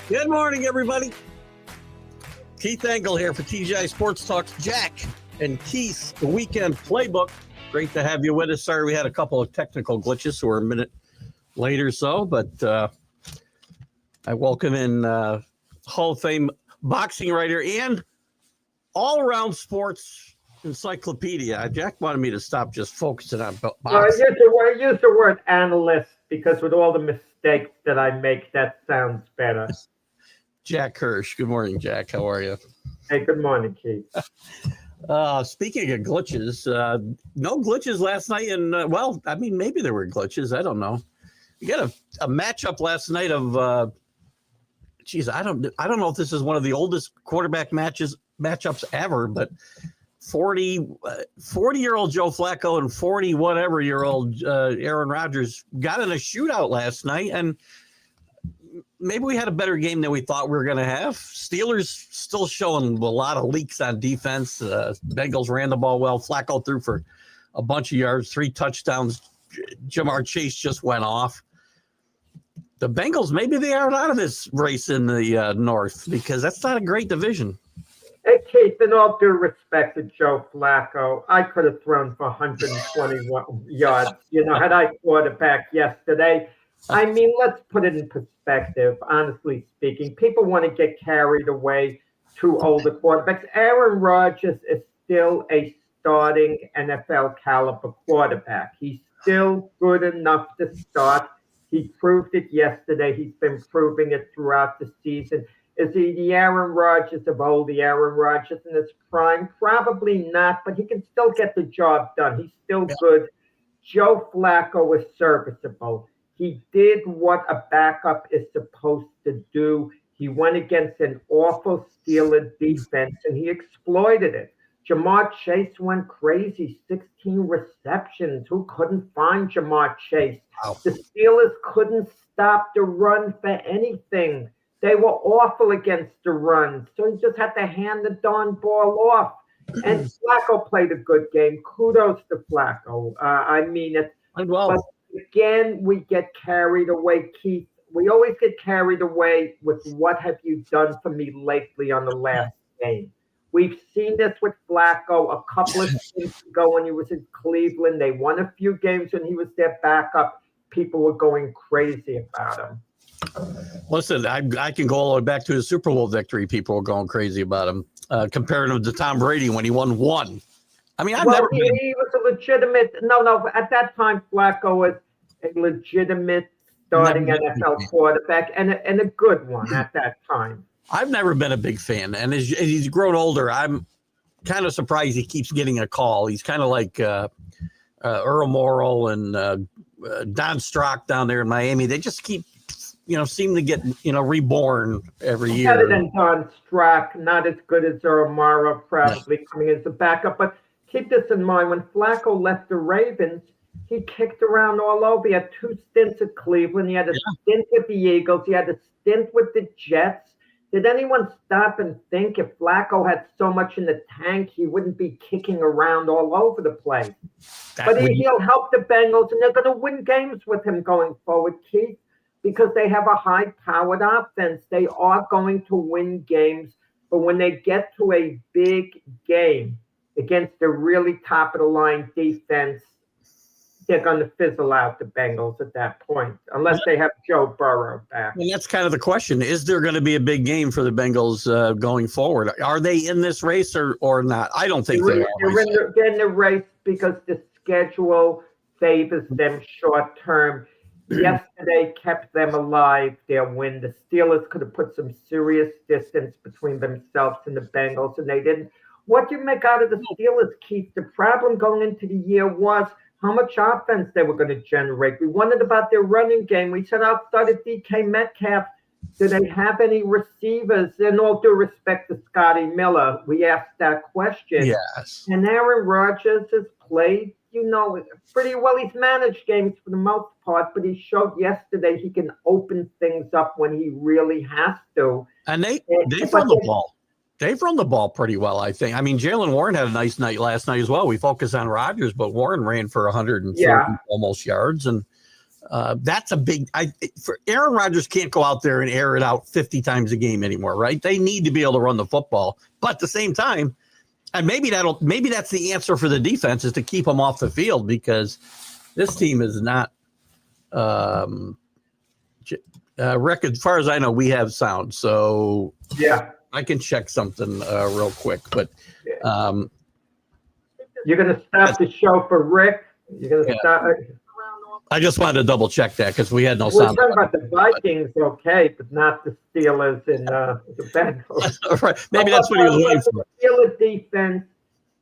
Good morning, everybody. Keith Engle here for TGI Sports Talks. Jack and Keith, the weekend playbook. Great to have you with us. Sorry we had a couple of technical glitches, so we're a minute later but I welcome in Hall of Fame boxing writer and all-around sports encyclopedia. Jack wanted me to stop just focusing on boxing. I use the word analyst because with all the mistakes that I make, that sounds better. Jack Hirsch. Good morning, Jack. How are you? Hey, good morning, Keith. Speaking of glitches, no glitches last night. And maybe there were glitches. I don't know. You got a matchup last night of, I don't know if this is one of the oldest quarterback matchups ever, but 40-year-old Joe Flacco and 40-whatever-year-old Aaron Rodgers got in a shootout last night, and maybe we had a better game than we thought we were going to have. Steelers still showing a lot of leaks on defense. Bengals ran the ball well. Flacco threw for a bunch of yards, 3 touchdowns. Jamar Chase just went off. The Bengals, maybe they are out of this race in the North because that's not a great division. Hey, Keith, in all due respect to Joe Flacco, I could have thrown for 121 yards. Had I quarterback yesterday. I mean, let's put it in perspective, honestly speaking. People want to get carried away to older quarterbacks. Aaron Rodgers is still a starting NFL caliber quarterback. He's still good enough to start. He proved it yesterday. He's been proving it throughout the season. Is he the Aaron Rodgers of old, the Aaron Rodgers in his prime? Probably not, but he can still get the job done. He's still good. Joe Flacco is serviceable. He did what a backup is supposed to do. He went against an awful Steelers defense, and he exploited it. Jamar Chase went crazy, 16 receptions. Who couldn't find Jamar Chase? Wow. The Steelers couldn't stop the run for anything. They were awful against the run, so he just had to hand the darn ball off. And Flacco played a good game. Kudos to Flacco. But again, we get carried away, Keith. We always get carried away with what have you done for me lately on the last game. We've seen this with Flacco a couple of seasons ago when he was in Cleveland. They won a few games when he was their backup. People were going crazy about him. Listen, I can go all the way back to his Super Bowl victory. People were going crazy about him, comparing him to Tom Brady when he won one. I mean, he was a legitimate. No. At that time, Flacco was a legitimate starting NFL quarterback and a good one at that time. I've never been a big fan, and as he's grown older, I'm kind of surprised he keeps getting a call. He's kind of like Earl Morrall and Don Strock down there in Miami. They just keep, seem to get, reborn every year. Better than Don Strock, not as good as Earl Morrall, probably coming as a backup. But keep this in mind, when Flacco left the Ravens, he kicked around all over. He had 2 stints at Cleveland. He had a stint with the Eagles. He had a stint with the Jets. Did anyone stop and think if Flacco had so much in the tank, he wouldn't be kicking around all over the place? But he'll help the Bengals, and they're going to win games with him going forward, Keith, because they have a high-powered offense. They are going to win games, but when they get to a big game against a really top-of-the-line defense, they're going to fizzle out the Bengals at that point, unless they have Joe Burrow back. And that's kind of the question. Is there going to be a big game for the Bengals going forward? Are they in this race or not? I don't think they're in the race because the schedule favors them short term. Yesterday kept them alive, their win. The Steelers could have put some serious distance between themselves and the Bengals, and they didn't. What do you make out of the Steelers, Keith? The problem going into the year was how much offense they were going to generate. We wondered about their running game. We said outside of DK Metcalf, do they have any receivers? In all due respect to Scotty Miller, we asked that question. Yes. And Aaron Rodgers has played, pretty well. He's managed games for the most part, but he showed yesterday he can open things up when he really has to. And they've run the ball. They've run the ball pretty well, I think. I mean, Jalen Warren had a nice night last night as well. We focus on Rodgers, but Warren ran for 140 almost yards. And That's a big. For Aaron Rodgers can't go out there and air it out 50 times a game anymore, right? They need to be able to run the football, but at the same time, and maybe that's the answer for the defense is to keep them off the field because this team is not. Rick, as far as I know, we have sound, so yeah, I can check something real quick. But you're going to stop the show for Rick. You're going to stop. I just wanted to double check that because we had no We're sound. talking about the Vikings, okay, but not the Steelers and the Bengals. Right. Maybe that's what he was waiting for. The Steelers defense,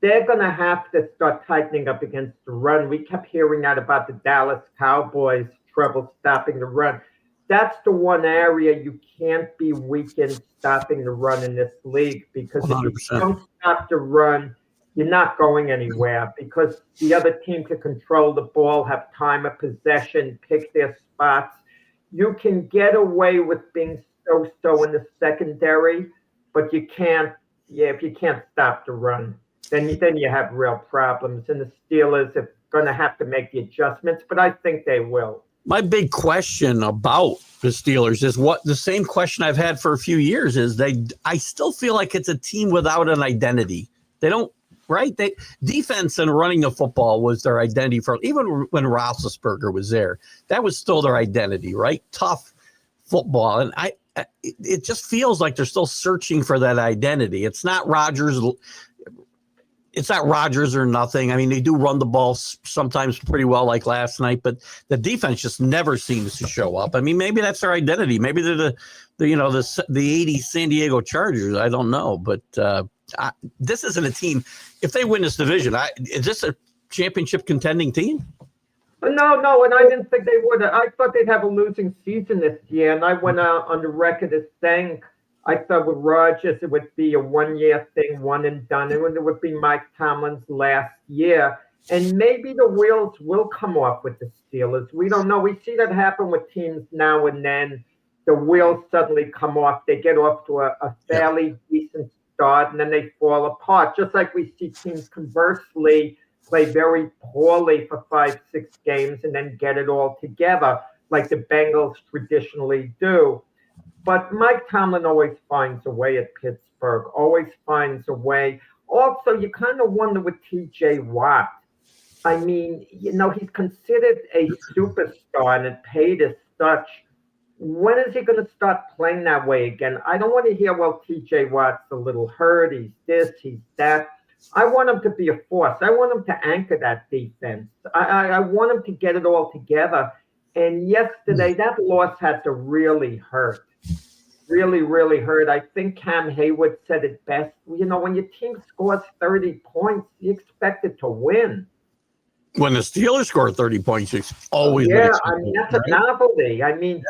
they're going to have to start tightening up against the run. We kept hearing that about the Dallas Cowboys, trouble stopping the run. That's the one area you can't be weak in stopping the run in this league because 100%. if you don't stop the run, you're not going anywhere because the other team can control the ball, have time of possession, pick their spots. You can get away with being so in the secondary, but you can't. Yeah, if you can't stop the run, then you have real problems. And the Steelers are going to have to make the adjustments, but I think they will. My big question about the Steelers is what the same question I've had for a few years is I still feel like it's a team without an identity. They don't. Right? Defense and running the football was their identity for even when Roethlisberger was there. That was still their identity, right? Tough football. And it just feels like they're still searching for that identity. It's not Rodgers. It's not Rodgers or nothing. I mean, they do run the ball sometimes pretty well like last night, but the defense just never seems to show up. I mean, maybe that's their identity. Maybe they're the 80s San Diego Chargers. I don't know, but this isn't a team. If they win this division, is this a championship contending team? No, and I didn't think they would. I thought they'd have a losing season this year, and I went out on the record as saying I thought with Rodgers it would be a one-year thing, one and done. It would be Mike Tomlin's last year, and maybe the wheels will come off with the Steelers. We don't know. We see that happen with teams now and then. The wheels suddenly come off. They get off to a fairly decent start, and then they fall apart. Just like we see teams conversely play very poorly for 5-6 games and then get it all together, like the Bengals traditionally do. But Mike Tomlin always finds a way at Pittsburgh, always finds a way. Also, you kind of wonder with TJ Watt. I mean, he's considered a superstar and paid as such. When is he going to start playing that way again? I don't want to hear, well, TJ Watt's a little hurt. He's this, he's that. I want him to be a force. I want him to anchor that defense. I want him to get it all together. And yesterday, that loss had to really hurt. Really, really hurt. I think Cam Hayward said it best. When your team scores 30 points, you expect it to win. When the Steelers score 30 points, it's always. Yeah, I mean, that's a novelty. I mean,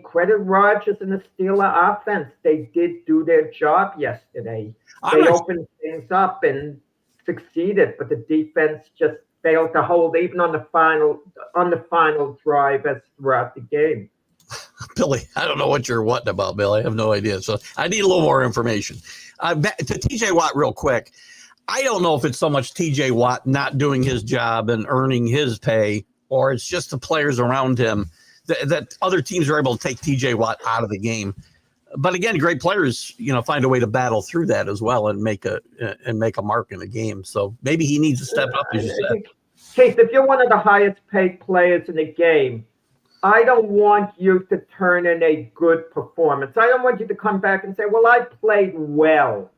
credit Rodgers and the Steeler offense. They did do their job yesterday. They opened things up and succeeded, but the defense just failed to hold even on the final drive as throughout the game. Billy, I don't know what you're whatting about, Billy. I have no idea. So I need a little more information. To TJ Watt real quick. I don't know if it's so much TJ Watt not doing his job and earning his pay, or it's just the players around him that other teams are able to take TJ Watt out of the game. But again, great players, find a way to battle through that as well and make a mark in the game. So maybe he needs to step up, as you said. Keith, if you're one of the highest paid players in the game, I don't want you to turn in a good performance. I don't want you to come back and say, well, I played well.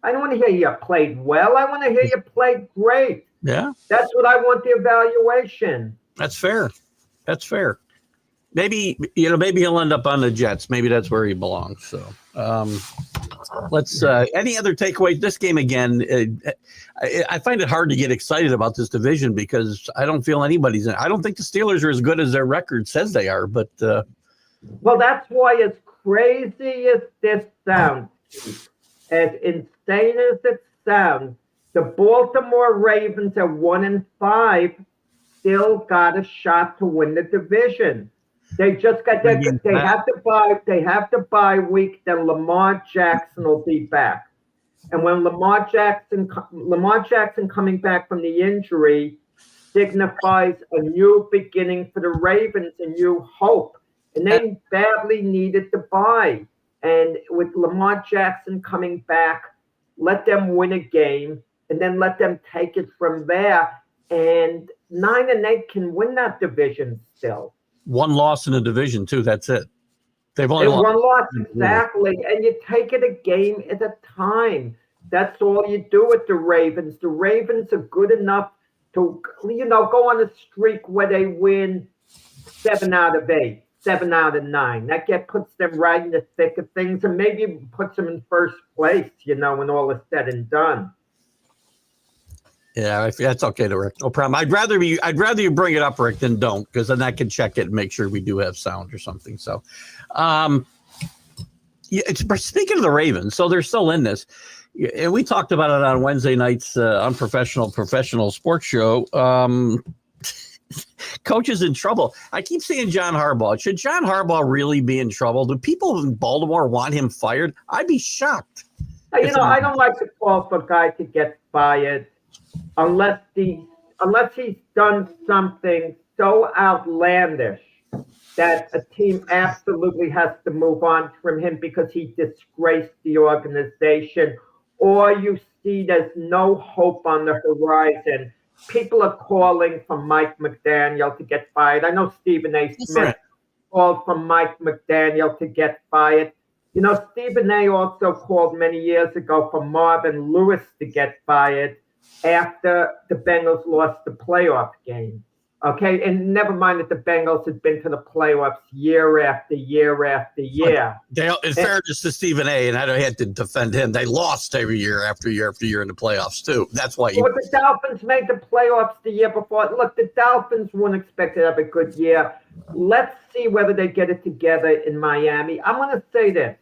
I don't want to hear you played well. I want to hear you played great. Yeah. That's what I want the evaluation. That's fair. Maybe he'll end up on the Jets. Maybe that's where he belongs. So let's any other takeaways? This game again, I find it hard to get excited about this division because I don't feel anybody's in. I don't think the Steelers are as good as their record says they are, but well, that's why as crazy as this sounds, as insane as it sounds, the Baltimore Ravens at 1-5 still got a shot to win the division. They just got that. They have to bye week. Then Lamar Jackson will be back, and when Lamar Jackson coming back from the injury, signifies a new beginning for the Ravens, a new hope. And they badly needed the bye. And with Lamar Jackson coming back, let them win a game and then let them take it from there. And 9-8 can win that division still. One loss in the division, too. That's it. They've only And lost one loss, exactly. And you take it a game at a time. That's all you do with the Ravens. The Ravens are good enough to, go on a streak where they win 7 out of 8, 7 out of 9. That puts them right in the thick of things, and maybe puts them in first place, when all is said and done. Yeah, that's okay, Rick. No problem. I'd rather you bring it up, Rick, than don't, because then I can check it and make sure we do have sound or something. So, speaking of the Ravens, so they're still in this. And we talked about it on Wednesday night's professional sports show. Coach is in trouble. I keep saying John Harbaugh. Should John Harbaugh really be in trouble? Do people in Baltimore want him fired? I'd be shocked. I don't like to call for a guy to get fired unless he's done something so outlandish that a team absolutely has to move on from him because he disgraced the organization, or you see there's no hope on the horizon. People are calling for Mike McDaniel to get fired. I know Stephen A. Smith called for Mike McDaniel to get fired. Stephen A. also called many years ago for Marvin Lewis to get fired after the Bengals lost the playoff game. Okay, and never mind that the Bengals had been to the playoffs year after year after year. In fairness to Stephen A., and I don't have to defend him, they lost every year after year after year in the playoffs, too. That's why the Dolphins made the playoffs the year before. Look, the Dolphins weren't expected to have a good year. Let's see whether they get it together in Miami. I'm going to say this.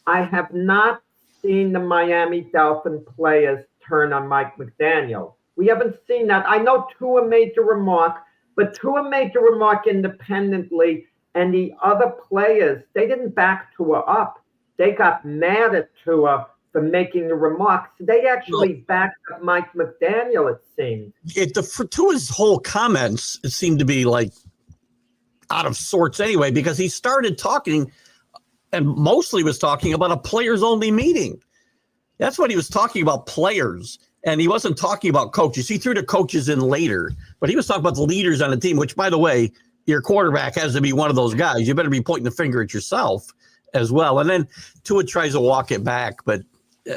I have not seen the Miami Dolphin players turn on Mike McDaniel. We haven't seen that. I know Tua made the remark, but Tua made the remark independently, and the other players, they didn't back Tua up. They got mad at Tua for making the remarks. They actually backed up Mike McDaniel, it seemed. For Tua's whole comments, it seemed to be like out of sorts anyway, because he started talking and mostly was talking about a players-only meeting. That's what he was talking about, players. And he wasn't talking about coaches. He threw the coaches in later, but he was talking about the leaders on the team, which, by the way, your quarterback has to be one of those guys. You better be pointing the finger at yourself as well. And then Tua tries to walk it back. But you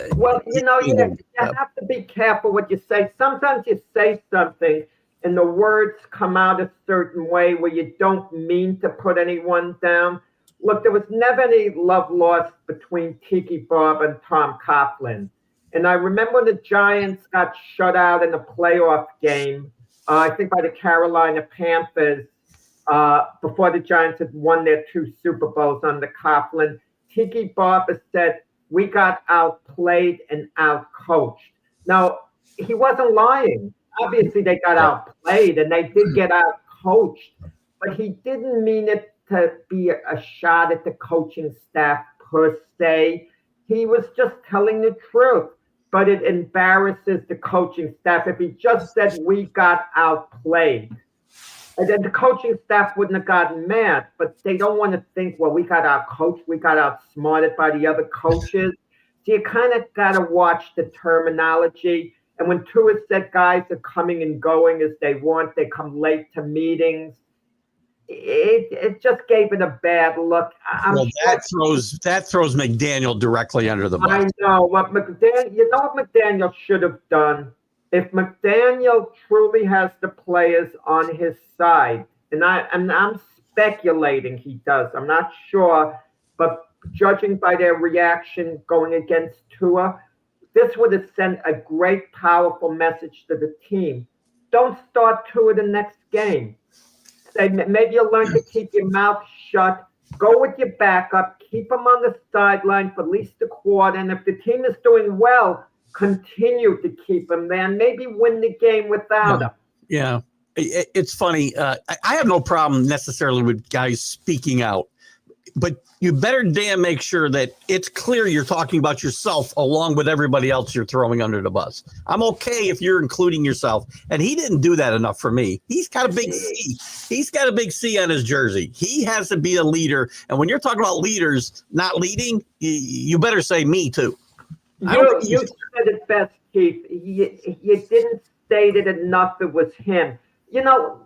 have to be careful what you say. Sometimes you say something and the words come out a certain way where you don't mean to put anyone down. Look, there was never any love lost between Tiki Bob and Tom Coughlin. And I remember when the Giants got shut out in the playoff game, I think by the Carolina Panthers, before the Giants had won their 2 Super Bowls under Coughlin. Tiki Barber said, we got outplayed and outcoached. Now, he wasn't lying. Obviously, they got outplayed and they did get outcoached, but he didn't mean it to be a shot at the coaching staff per se. He was just telling the truth, but it embarrasses the coaching staff if he just said we got outplayed. And then the coaching staff wouldn't have gotten mad, but they don't want to think, well, we got outcoached, we got outsmarted by the other coaches. So you kind of got to watch the terminology. And when Tua said guys are coming and going as they want, they come late to meetings, it just gave it a bad look. That throws McDaniel directly under the bus. I know what McDaniel should have done. If McDaniel truly has the players on his side, and I'm speculating he does, I'm not sure, but judging by their reaction going against Tua, this would have sent a great, powerful message to the team. Don't start Tua the next game. Say, maybe you'll learn to keep your mouth shut. Go with your backup. Keep them on the sideline for at least a quarter. And if the team is doing well, continue to keep them there and maybe win the game without them. Yeah. It's funny. I have no problem necessarily with guys speaking out. but you better damn make sure that it's clear you're talking about yourself along with everybody else you're throwing under the bus. I'm okay if you're including yourself. And he didn't do that enough for me. He's got a big C. He's got a big C on his jersey. He has to be a leader. And when you're talking about leaders not leading, you better say me too. You said it best, Keith. You didn't state it enough. It was him. You know,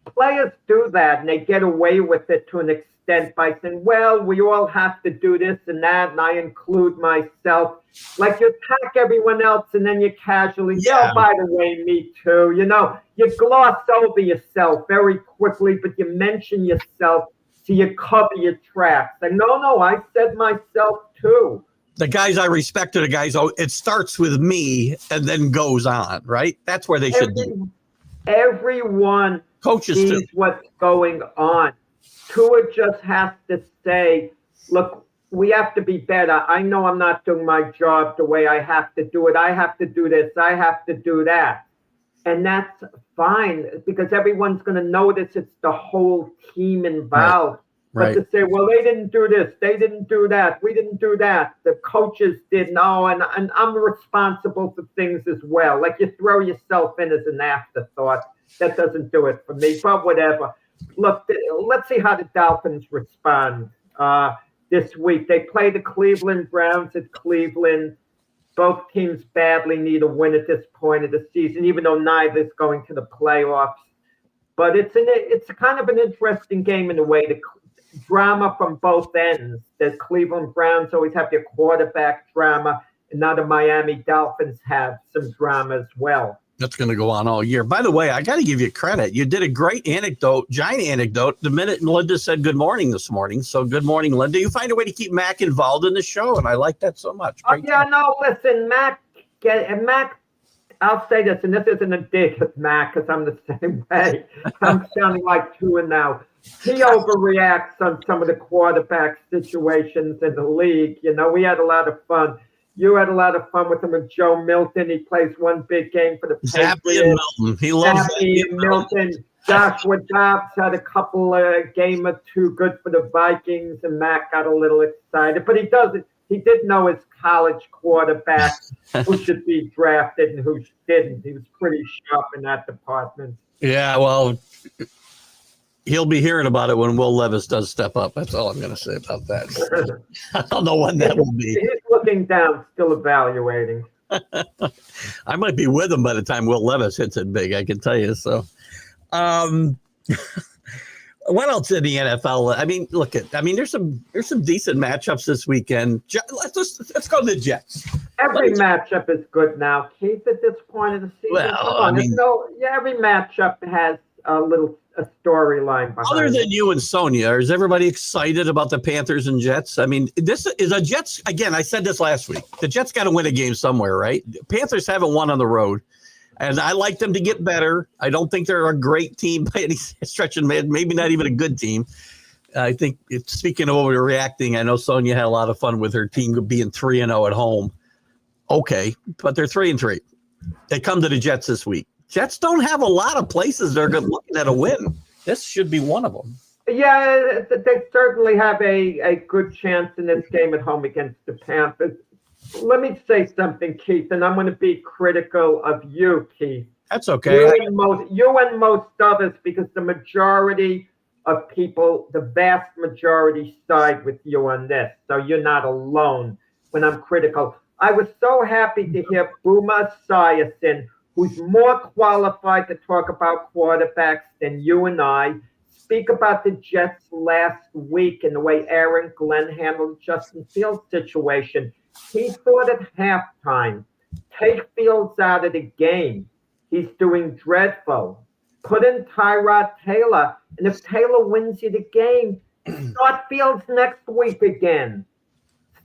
players do that, and they get away with it to an extent by saying, well, we all have to do this and that, and I include myself. Like you attack everyone else, and then you casually, oh, by the way, me too. You know, you gloss over yourself very quickly, but you mention yourself so you cover your tracks. And no, I said myself too. The guys I respect are the guys, it starts with me and then goes on, right? That's where they should be. Everyone coaches sees too. What's going on. Tua just has to say, look, we have to be better. I know I'm not doing my job the way I have to do it. I have to do this. I have to do that. And that's fine because everyone's going to notice it's the whole team involved. Right. But to say, well, they didn't do this, they didn't do that, we didn't do that, the coaches did no, and I'm responsible for things as well. Like you throw yourself in as an afterthought. That doesn't do it for me, but whatever. Look, let's see how the Dolphins respond this week. They play the Cleveland Browns at Cleveland. Both teams badly need a win at this point of the season, even though neither's going to the playoffs. But it's kind of an interesting game in a way. The drama from both ends. The Cleveland Browns always have their quarterback drama, and now the Miami Dolphins have some drama as well. That's going to go on all year. By the way, I got to give you credit. You did a great giant anecdote, the minute Linda said good morning this morning. So good morning, Linda. You find a way to keep Mac involved in the show, and I like that so much. Listen, Mac, I'll say this, and this isn't a dig at Mac because I'm the same way. I'm sounding like Tua now. He overreacts on some of the quarterback situations in the league. You know, we had a lot of fun. You had a lot of fun with him with Joe Milton. He plays one big game for the Patriots. Zappy and Milton. He loves Zappy and Milton. Joshua Dobbs had a couple game or two good for the Vikings, and Mac got a little excited. But he did know his college quarterback who should be drafted and who didn't. He was pretty sharp in that department. Yeah, well, he'll be hearing about it when Will Levis does step up. That's all I'm going to say about that. I don't know when that will be. He's looking down, still evaluating. I might be with him by the time Will Levis hits it big, I can tell you. So, what else in the NFL? I mean, there's some decent matchups this weekend. Let's go to the Jets. Every matchup is good now, Keith, at this point of the season. Well, every matchup has a storyline behind other than it. you and Sonia, is everybody excited about the Panthers and Jets? I mean, this is a Jets. Again, I said this last week. The Jets got to win a game somewhere, right? Panthers haven't won on the road, and I like them to get better. I don't think they're a great team by any stretch of maybe not even a good team. I think, speaking of overreacting, I know Sonia had a lot of fun with her team being 3-0 at home. Okay, but they're 3-3. They come to the Jets this week. Jets don't have a lot of places they're looking at a win. This should be one of them. Yeah, they certainly have a good chance in this game at home against the Panthers. Let me say something, Keith, and I'm going to be critical of you, Keith. That's okay. You and most others, because the majority of people, the vast majority, side with you on this. So you're not alone when I'm critical. I was so happy to hear Boomer Esiason, who's more qualified to talk about quarterbacks than you and I, speak about the Jets last week and the way Aaron Glenn handled Justin Fields' situation. He thought at halftime, take Fields out of the game. He's doing dreadful. Put in Tyrod Taylor, and if Taylor wins you the game, start Fields next week again.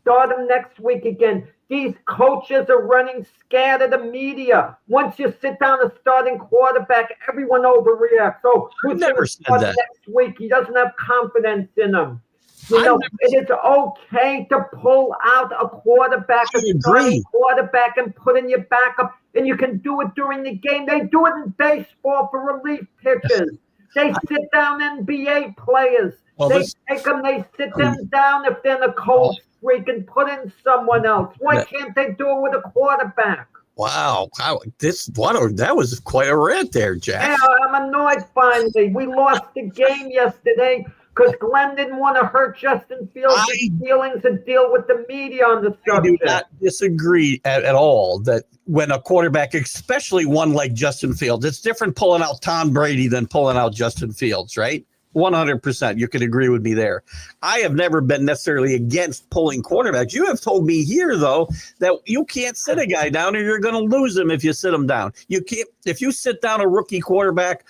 Start him next week again. These coaches are running scared of the media. Once you sit down a starting quarterback, everyone overreacts. Oh, who's going to start next week? He doesn't have confidence in him. You know, it is okay to pull out a quarterback, a starting quarterback, and put in your backup, and you can do it during the game. They do it in baseball for relief pitchers. They sit down NBA players. Well, They take them, they sit them down if they're in a cold streak and put in someone else. Why can't they do it with a quarterback? Wow, that was quite a rant there, Jack. Yeah, I'm annoyed finally. We lost the game yesterday because Glenn didn't want to hurt Justin Fields' feelings and deal with the media on the subject. I do not disagree at all that when a quarterback, especially one like Justin Fields, it's different pulling out Tom Brady than pulling out Justin Fields, right? 100%. You can agree with me there. I have never been necessarily against pulling quarterbacks. You have told me here, though, that you can't sit a guy down or you're going to lose him if you sit him down. You can't. If you sit down a rookie quarterback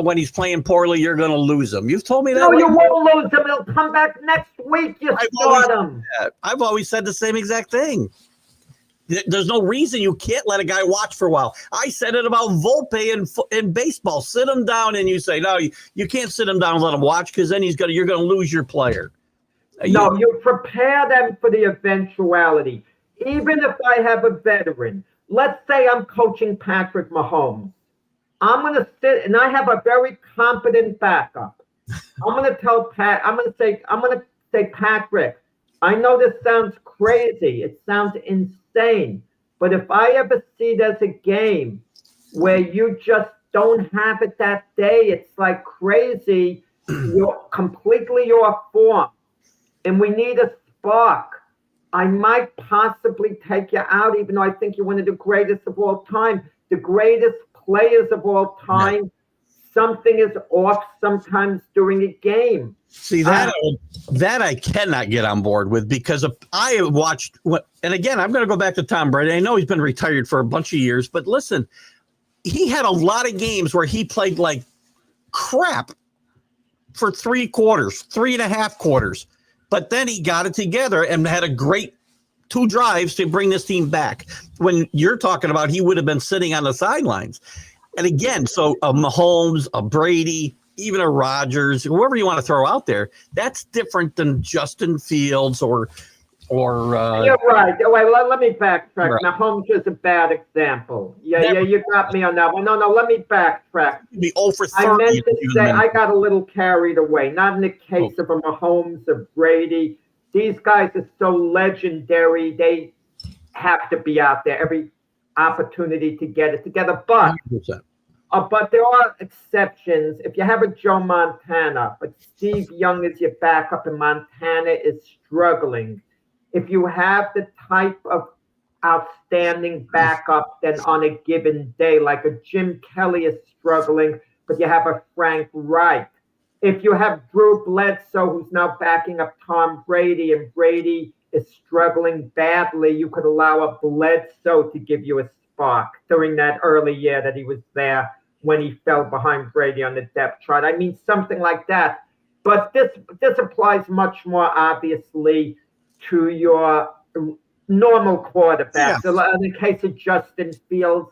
when he's playing poorly, you're going to lose him. You've told me that. No, you won't lose him. He'll come back next week. You start him. I've always said the same exact thing. There's no reason you can't let a guy watch for a while. I said it about Volpe in baseball. Sit him down, and you say, no, you can't sit him down and let him watch because then you're going to lose your player. No, you prepare them for the eventuality. Even if I have a veteran, let's say I'm coaching Patrick Mahomes. I'm going to sit, and I have a very competent backup. I'm going to say, Patrick, I know this sounds crazy. It sounds insane. But if I ever see there's a game where you just don't have it that day, it's like crazy. You're completely off form. And we need a spark. I might possibly take you out, even though I think you're one of the greatest of all time. The greatest players of all time. No. Something is off sometimes during a game. See, that I cannot get on board with because I watched and again, I'm going to go back to Tom Brady. I know he's been retired for a bunch of years, but listen, he had a lot of games where he played like crap for 3.5 quarters, but then he got it together and had a great 2 drives to bring this team back. When you're talking about, he would have been sitting on the sidelines. And again, so a Mahomes, a Brady, even a Rodgers, whoever you want to throw out there, that's different than Justin Fields or. You're right. Wait, let me backtrack. Right. Mahomes is a bad example. Yeah, you got me on that one. No, let me backtrack. Be over 30. I meant to say I got a little carried away. Not in the case of a Mahomes or Brady. These guys are so legendary. They have to be out there every opportunity to get it together. But there are exceptions. If you have a Joe Montana, but Steve Young is your backup and Montana is struggling. If you have the type of outstanding backup, then on a given day, like a Jim Kelly is struggling, but you have a Frank Reich. If you have Drew Bledsoe, who's now backing up Tom Brady, and Brady is struggling badly, you could allow a Bledsoe to give you a spark during that early year that he was there when he fell behind Brady on the depth chart. I mean, something like that. But this applies much more obviously to your normal quarterback. Yeah. In the case of Justin Fields,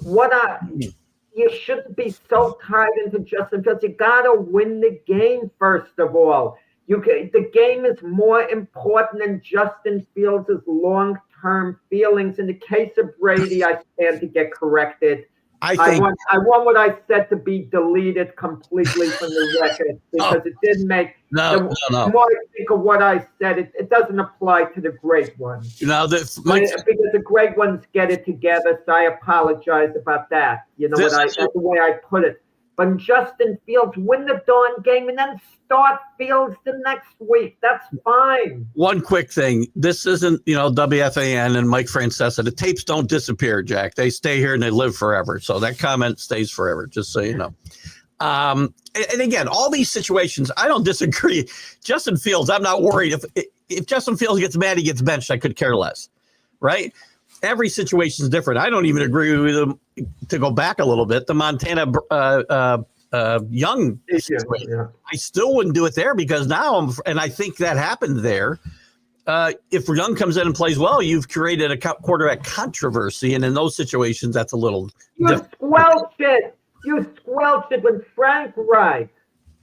you shouldn't be so tied into Justin Fields. You got to win the game, first of all. The game is more important than Justin Fields' long-term feelings. In the case of Brady, I stand to get corrected. I want what I said to be deleted completely from the record because it didn't make. No. The more I think of what I said, it doesn't apply to the great ones. Because the great ones get it together, so I apologize about that. You know that's the way I put it. But Justin Fields, win the darn game and then start Fields the next week. That's fine. One quick thing. This isn't, WFAN and Mike Francesa. The tapes don't disappear, Jack. They stay here and they live forever. So that comment stays forever, just so you know. And again, all these situations, I don't disagree. Justin Fields, I'm not worried. If Justin Fields gets mad, he gets benched. I could care less, right? Every situation is different. I don't even agree with him. To go back a little bit, the Montana Young situation, yeah. I still wouldn't do it there because now and I think that happened there. If Young comes in and plays well, you've created a quarterback controversy, and in those situations, that's a little. You squelched it. You squelched it when Frank Reich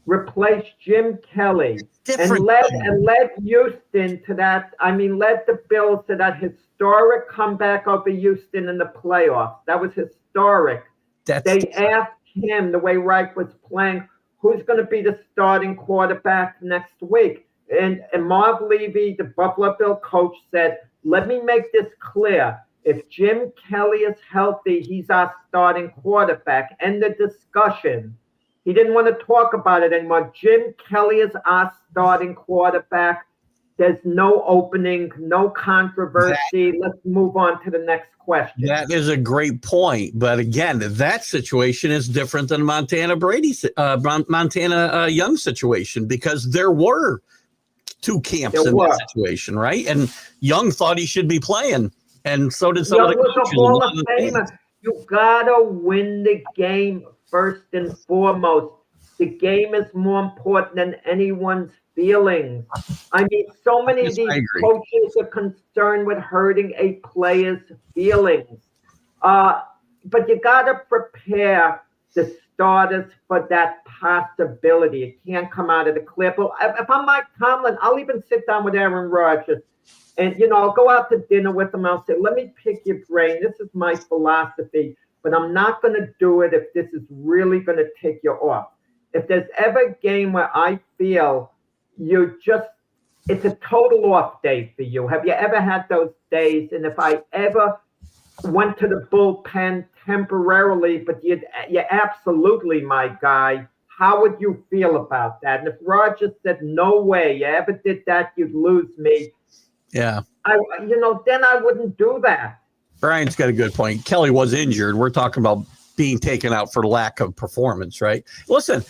replaced Jim Kelly and led Houston to that. I mean, led the Bills to that historic comeback over Houston in the playoffs. That was historic. They asked him, the way Reich was playing, who's going to be the starting quarterback next week. And Marv Levy, the Buffalo Bill coach, said, let me make this clear. If Jim Kelly is healthy, he's our starting quarterback. End the discussion. He didn't want to talk about it anymore. Jim Kelly is our starting quarterback. There's no opening, no controversy. Let's move on to the next question. That is a great point. But again, that situation is different than Montana Young situation, because there were two camps in that situation, right? And Young thought he should be playing, and so did some of the coaches. Hall of Famer. You gotta win the game first and foremost. The game is more important than anyone's feelings. I mean, so many of these coaches are concerned with hurting a player's feelings. But you got to prepare the starters for that possibility. It can't come out of the clear. But if I'm Mike Tomlin, I'll even sit down with Aaron Rodgers and, I'll go out to dinner with him. I'll say, let me pick your brain. This is my philosophy, but I'm not going to do it if this is really going to take you off. If there's ever a game where I feel it's a total off day for you. Have you ever had those days? And if I ever went to the bullpen temporarily, but you're absolutely my guy, how would you feel about that? And if Rodgers said, no way, you ever did that, you'd lose me. Yeah. Then I wouldn't do that. Brian's got a good point. Kelly was injured. We're talking about being taken out for lack of performance, right? Listen,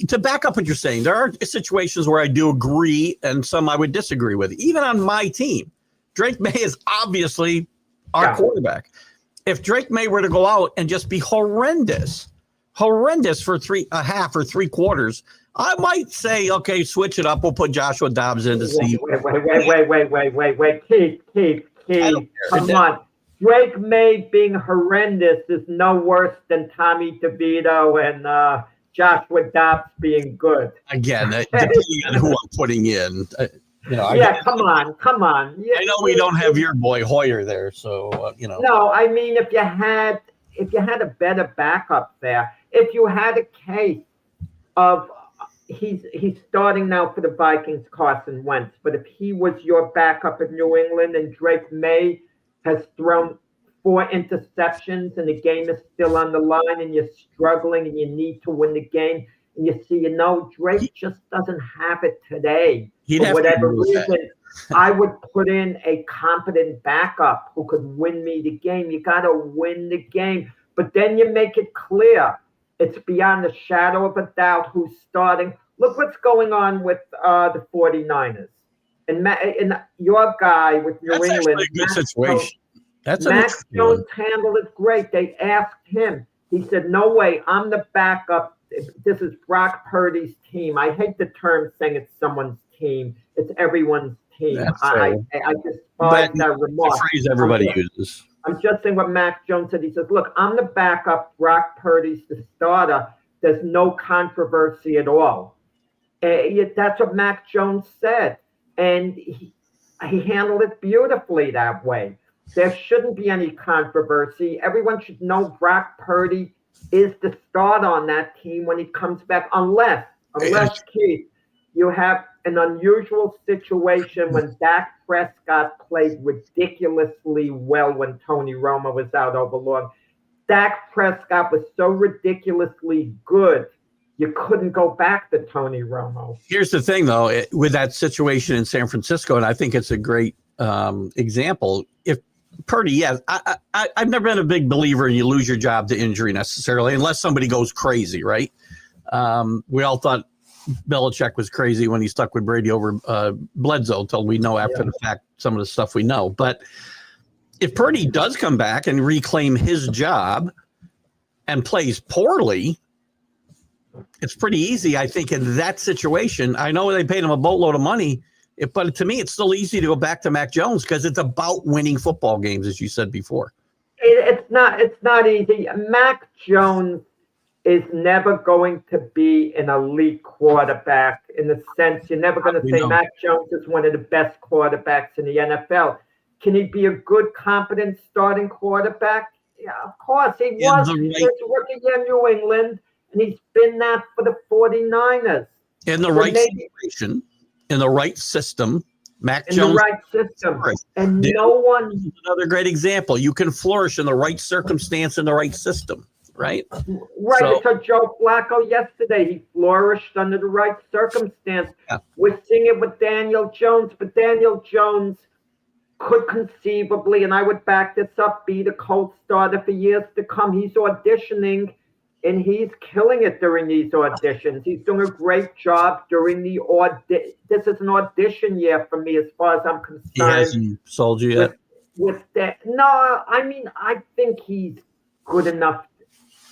to back up what you're saying, there are situations where I do agree and some I would disagree with. Even on my team, Drake May is obviously our quarterback. If Drake May were to go out and just be horrendous for a half or three quarters, I might say, okay, switch it up. We'll put Joshua Dobbs in to see. Wait. Keith, come on. Drake May being horrendous is no worse than Tommy DeVito and Joshua Dobbs being good. Again, depending on who I'm putting in. Come on. Yeah, I know we don't have your boy Hoyer there, so No, I mean, if you had a better backup there, if you had a case of he's starting now for the Vikings, Carson Wentz, but if he was your backup in New England and Drake May has thrown 4 interceptions and the game is still on the line and you're struggling and you need to win the game, and you see, Drake just doesn't have it today. For whatever reason, I would put in a competent backup who could win me the game. You got to win the game. But then you make it clear. It's beyond a shadow of a doubt who's starting. Look what's going on with the 49ers. And your guy with New England. That's a good situation. Mac Jones handled it great. They asked him. He said, no way, I'm the backup. This is Brock Purdy's team. I hate the term saying it's someone's team. It's everyone's team. I despise that remark. The phrase everybody uses. I'm just saying what Mac Jones said. He says, look, I'm the backup. Brock Purdy's the starter. There's no controversy at all. That's what Mac Jones said. And he handled it beautifully that way. There shouldn't be any controversy. Everyone should know Brock Purdy is the start on that team when he comes back, unless Keith, you have an unusual situation when Dak Prescott played ridiculously well when Tony Romo was out overlong. Dak Prescott was so ridiculously good, you couldn't go back to Tony Romo. Here's the thing, though, with that situation in San Francisco, and I think it's a great example. If Purdy, I've never been a big believer in you lose your job to injury necessarily, unless somebody goes crazy, right? We all thought Belichick was crazy when he stuck with Brady over Bledsoe, until we know after the fact some of the stuff we know. But if Purdy does come back and reclaim his job and plays poorly, it's pretty easy, I think, in that situation. I know they paid him a boatload of money, but to me, it's still easy to go back to Mac Jones because it's about winning football games, as you said before. It's not easy. Mac Jones is never going to be an elite quarterback in the sense you're never going to say Mac Jones is one of the best quarterbacks in the NFL. Can he be a good, competent starting quarterback? Yeah, of course. He was his rookie year in New England. and he's been that for the 49ers. In the right situation, in the right system, Mac Jones. In the right system. And no one. Another great example. You can flourish in the right circumstance, in the right system, right? Right. So Joe Flacco yesterday, he flourished under the right circumstance. Yeah. We're seeing it with Daniel Jones, but Daniel Jones could conceivably, and I would back this up, be the Colts starter for years to come. He's auditioning, and he's killing it during these auditions. He's doing a great job during the This is an audition year for me, as far as I'm concerned. He hasn't sold you yet? With that, no, I mean, I think he's good enough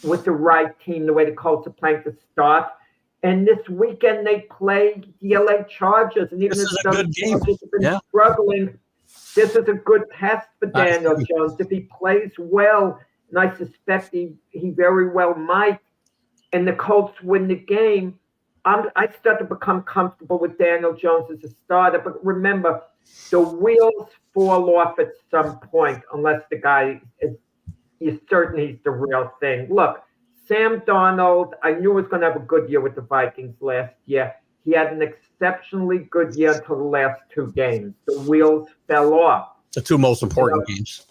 with the right team, the way the Colts are playing to start. And this weekend they play the LA Chargers, and even if the Chargers have been struggling, this is a good test for Daniel Jones. If he plays well, and I suspect he very well might, and the Colts win the game, I start to become comfortable with Daniel Jones as a starter. But remember, the wheels fall off at some point unless the guy you're certain he's the real thing. Look, Sam Darnold, I knew he was going to have a good year with the Vikings last year. He had an exceptionally good year until the last two games. The wheels fell off. The two most important games.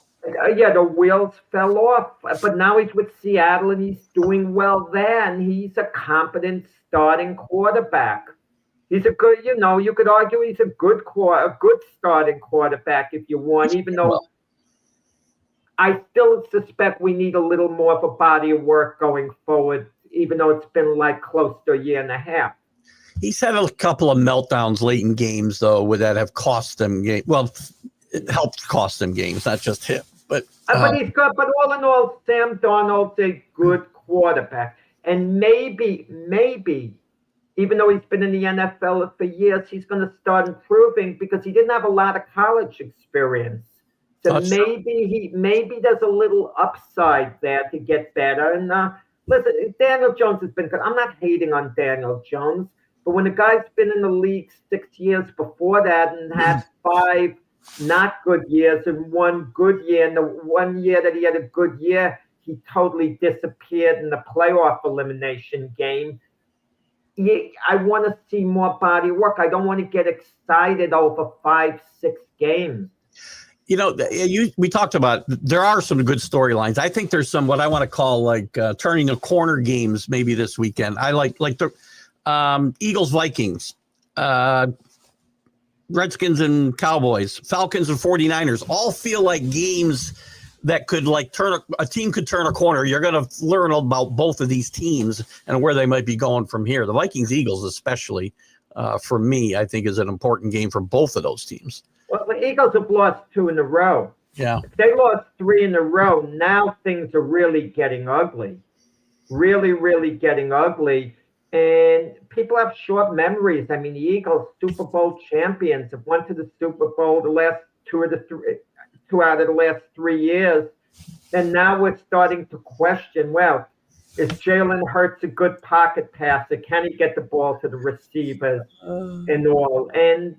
Yeah, the wheels fell off. But now he's with Seattle, and he's doing well there, and he's a competent starting quarterback. He's a good, you could argue he's a good starting quarterback if you want, even though I still suspect we need a little more of a body of work going forward, even though it's been like close to a year and a half. He's had a couple of meltdowns late in games, though, that have cost them games. Well, it helped cost them games, not just him. But he's good. But all in all, Sam Darnold's a good quarterback. And maybe, even though he's been in the NFL for years, he's going to start improving because he didn't have a lot of college experience. So maybe there's a little upside there to get better. And listen, Daniel Jones has been good. I'm not hating on Daniel Jones, but when a guy's been in the league 6 years before that and had 5 not good years and 1 good year, and the 1 year that he had a good year, he totally disappeared in the playoff elimination game. I want to see more body work. I don't want to get excited over 5-6 games. We talked about there are some good storylines. I think there's some what I want to call like turning a corner games maybe this weekend. I like the Eagles, Vikings, Redskins and Cowboys, Falcons and 49ers all feel like games that could like a team could turn a corner. You're going to learn about both of these teams and where they might be going from here. The Vikings, Eagles, especially for me, I think is an important game for both of those teams. Well, the Eagles have lost 2 in a row. Yeah. If they lost 3 in a row, now things are really getting ugly. Really, really getting ugly. And people have short memories. I mean, the Eagles, Super Bowl champions, have went to the Super Bowl the last 2 out of the last 3 years. And now we're starting to question, well, is Jalen Hurts a good pocket passer? Can he get the ball to the receivers and all? And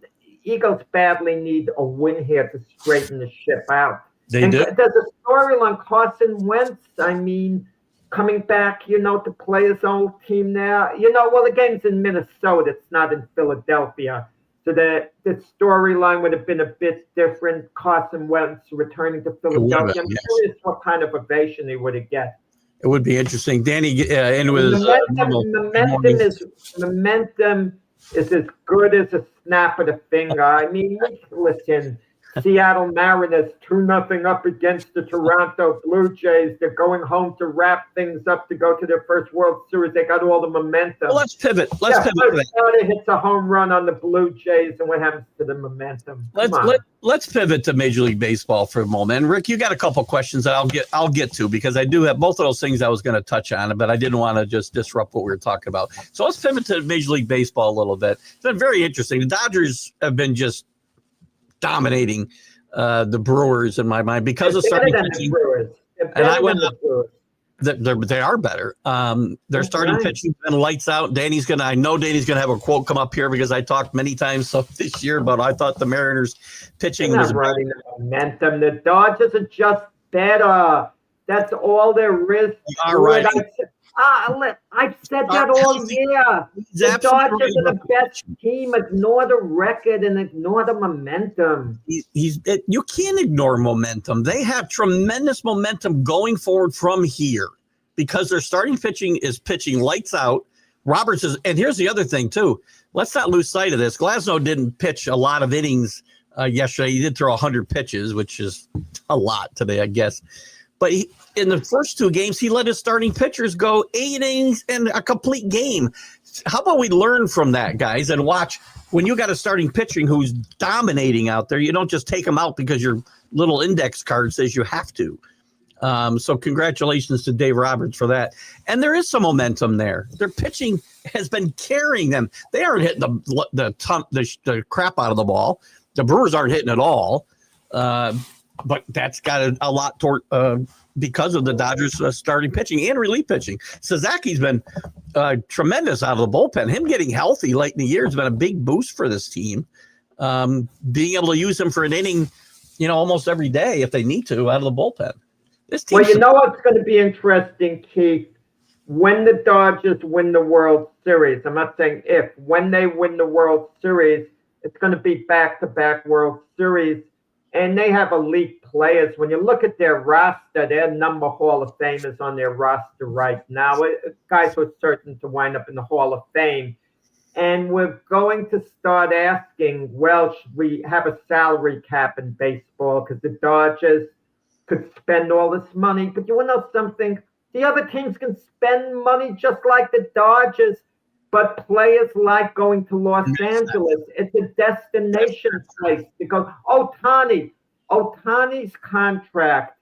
Eagles badly need a win here to straighten the ship out. They do. There's a storyline. Carson Wentz, I mean, coming back, to play his own team now. The game's in Minnesota. It's not in Philadelphia. So the storyline would have been a bit different. Carson Wentz returning to Philadelphia. I'm curious what kind of ovation he would get. It would be interesting. Danny, and with momentum is as good as a snap of the finger. I mean, listen, Seattle Mariners 2-0 up against the Toronto Blue Jays. They're going home to wrap things up to go to their first World Series. They got all the momentum. Well, let's pivot. Let's pivot. Starter hits a home run on the Blue Jays, and what happens to the momentum? Let's pivot to Major League Baseball for a moment. And Rick, you got a couple questions that I'll get to because I do have both of those things I was going to touch on, but I didn't want to just disrupt what we were talking about. So let's pivot to Major League Baseball a little bit. It's been very interesting. The Dodgers have been just dominating the Brewers in my mind because of starting pitching. And I went up. They are better. Their starting pitching been lights out. I know Danny's gonna have a quote come up here because I talked many times this year about I thought the Mariners pitching was running the momentum. The Dodgers are just better. That's all there is. All right. I've said that all year. The Dodgers are the best team. Ignore the record and ignore the momentum. You can't ignore momentum. They have tremendous momentum going forward from here because their starting pitching is pitching lights out. Roberts is, and here's the other thing too. Let's not lose sight of this. Glasnow didn't pitch a lot of innings yesterday. He did throw 100 pitches, which is a lot today, I guess. But in the first two games, he let his starting pitchers go 8 innings and a complete game. How about we learn from that, guys, and watch when you got a starting pitching who's dominating out there, you don't just take them out because your little index card says you have to. So congratulations to Dave Roberts for that. And there is some momentum there. Their pitching has been carrying them. They aren't hitting the crap out of the ball. The Brewers aren't hitting at all. But that's got a lot toward because of the Dodgers starting pitching and relief pitching. Sazaki's been tremendous out of the bullpen. Him getting healthy late in the year has been a big boost for this team. Being able to use him for an inning, almost every day if they need to out of the bullpen. This team. Well, you know what's going to be interesting, Keith? When the Dodgers win the World Series, I'm not saying if, when they win the World Series, it's going to be back-to-back World Series. And they have elite players. When you look at their roster, their number Hall of Famers on their roster right now. Guys who are certain to wind up in the Hall of Fame. And we're going to start asking, well, should we have a salary cap in baseball? Because the Dodgers could spend all this money. But you want to know something? The other teams can spend money just like the Dodgers. But players like going to Los Angeles. It's a destination place to go. Ohtani's contract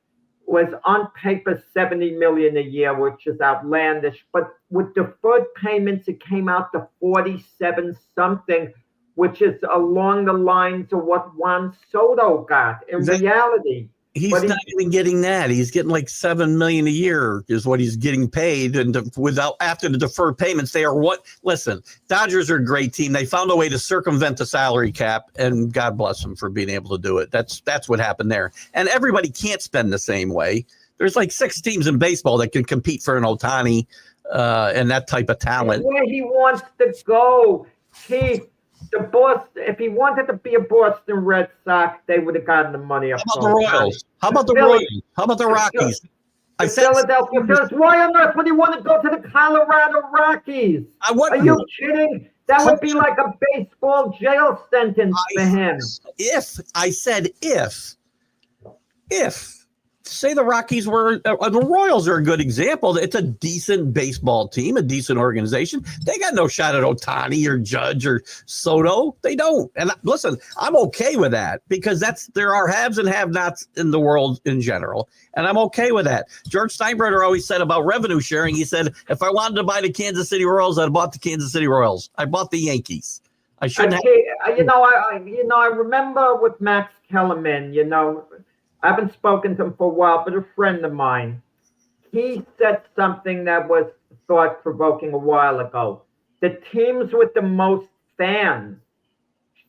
was on paper $70 million a year, which is outlandish. But with deferred payments, it came out to 47 something, which is along the lines of what Juan Soto got in reality. He's not even getting that. He's getting like $7 million a year is what he's getting paid. And after the deferred payments, they are what? Listen, Dodgers are a great team. They found a way to circumvent the salary cap, and God bless them for being able to do it. That's what happened there. And everybody can't spend the same way. There's like 6 teams in baseball that can compete for an Ohtani and that type of talent. Where he wants to go, if he wanted to be a Boston Red Sox, they would have gotten the money up. How about the Royals? How about the Royals? How about the Rockies? Philadelphia Phillies. Why on earth would he want to go to the Colorado Rockies? Are you kidding? That would be like a baseball jail sentence for him. If say the Rockies were, the Royals are a good example. It's a decent baseball team, a decent organization. They got no shot at Ohtani or Judge or Soto. They don't. And listen, I'm okay with that because there are haves and have-nots in the world in general. And I'm okay with that. George Steinbrenner always said about revenue sharing, he said, if I wanted to buy the Kansas City Royals, I'd bought the Kansas City Royals. I bought the Yankees. I shouldn't have. I remember with Max Kellerman, I haven't spoken to him for a while, but a friend of mine, he said something that was thought-provoking a while ago. The teams with the most fans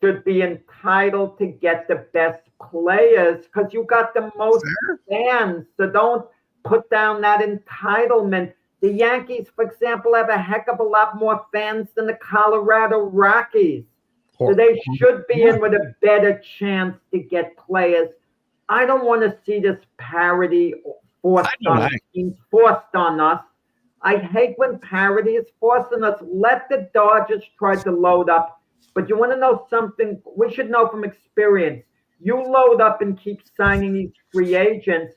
should be entitled to get the best players because you got the most fans. So don't put down that entitlement. The Yankees, for example, have a heck of a lot more fans than the Colorado Rockies. So they should be in with a better chance to get players. I don't want to see this parity forced on us. I hate when parity is forced on us. Let the Dodgers try to load up. But you want to know something? We should know from experience. You load up and keep signing these free agents.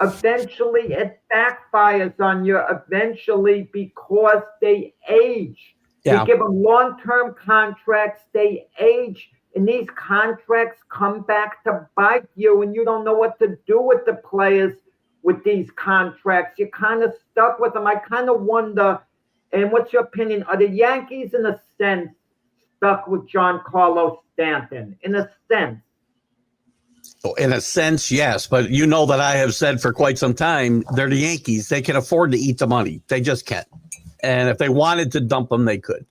Eventually, it backfires on you. Eventually, because they age. Yeah. You give them long-term contracts. They age. And these contracts come back to bite you, and you don't know what to do with the players with these contracts. You're kind of stuck with them. I kind of wonder, and what's your opinion? Are the Yankees, in a sense, stuck with Giancarlo Stanton? In a sense. In a sense, yes. But you know that I have said for quite some time, they're the Yankees. They can afford to eat the money. They just can't. And if they wanted to dump them, they could.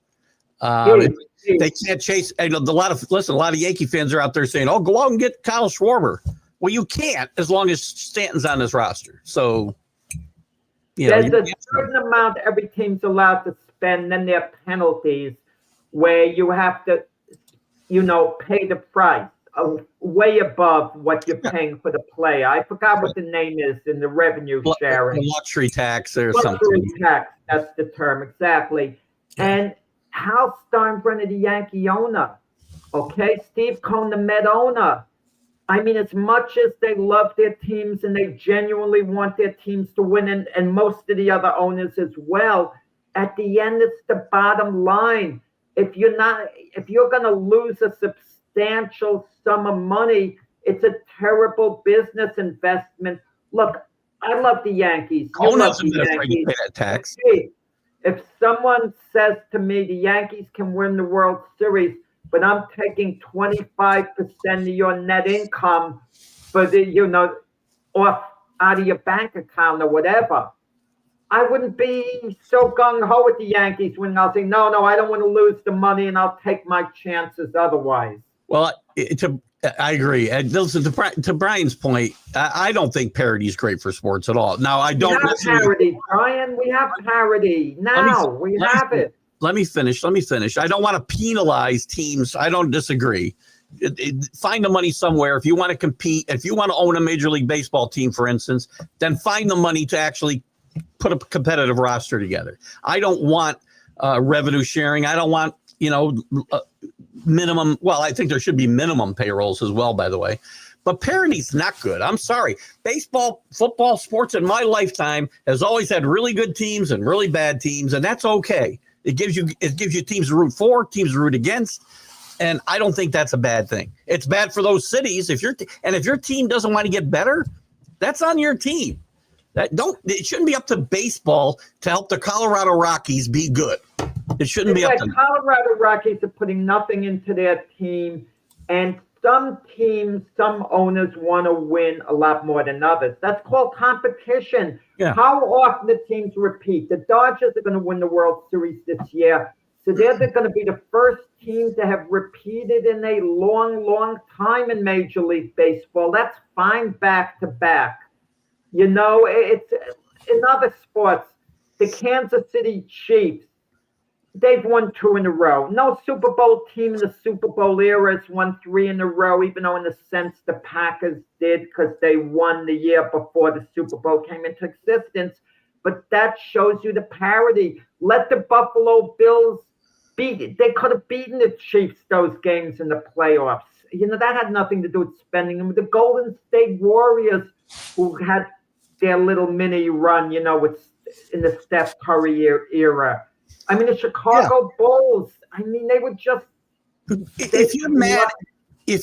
They can't chase. A lot of Yankee fans are out there saying, "Oh, go out and get Kyle Schwarber." Well, you can't as long as Stanton's on this roster. So There's a certain amount every team's allowed to spend. Then there are penalties where you have to, pay the price way above what you're paying for the player. I forgot what the name is in the revenue sharing. Luxury tax or Luxury something. tax, that's the term, exactly. Yeah. And Hal Steinbrenner, the Yankee owner, okay? Steve Cohen, the Met owner. I mean, as much as they love their teams and they genuinely want their teams to win, and most of the other owners as well, at the end, it's the bottom line. If you're going to lose a substantial sum of money, it's a terrible business investment. Look, I love the Yankees. Cohen hasn't been afraid to pay that tax. If someone says to me the Yankees can win the World Series, but I'm taking 25% of your net income for the, off out of your bank account or whatever, I wouldn't be so gung-ho with the Yankees when I'll say, no, I don't want to lose the money and I'll take my chances otherwise. Well, I agree. And listen, to Brian's point, I don't think parity is great for sports at all. Now, I don't. We have parity, Brian. We have parity. Now, we have it. Let me finish. I don't want to penalize teams. I don't disagree. Find the money somewhere. If you want to compete, if you want to own a Major League Baseball team, for instance, then find the money to actually put a competitive roster together. I don't want revenue sharing. I don't want, minimum. Well, I think there should be minimum payrolls as well, by the way. But parity's not good. I'm sorry. Baseball, football, sports in my lifetime has always had really good teams and really bad teams, and that's okay. It gives you teams to root for, teams to root against, and I don't think that's a bad thing. It's bad for those cities if your team doesn't want to get better, that's on your team. It shouldn't be up to baseball to help the Colorado Rockies be good. It shouldn't be up to them. Colorado Rockies are putting nothing into their team, and some teams, some owners want to win a lot more than others. That's called competition. Yeah. How often the teams repeat? The Dodgers are going to win the World Series this year. So they're going to be the first team to have repeated in a long, long time in Major League Baseball. That's fine back to back. It's in other sports, the Kansas City Chiefs, they've won 2 in a row. No Super Bowl team in the Super Bowl era has won 3 in a row, even though in a sense the Packers did because they won the year before the Super Bowl came into existence. But that shows you the parity. Let the Buffalo Bills beat it. They could have beaten the Chiefs those games in the playoffs. That had nothing to do with spending them. The Golden State Warriors, who had their little mini run, with in the Steph Curry era. I mean, the Chicago Bulls, they were just. If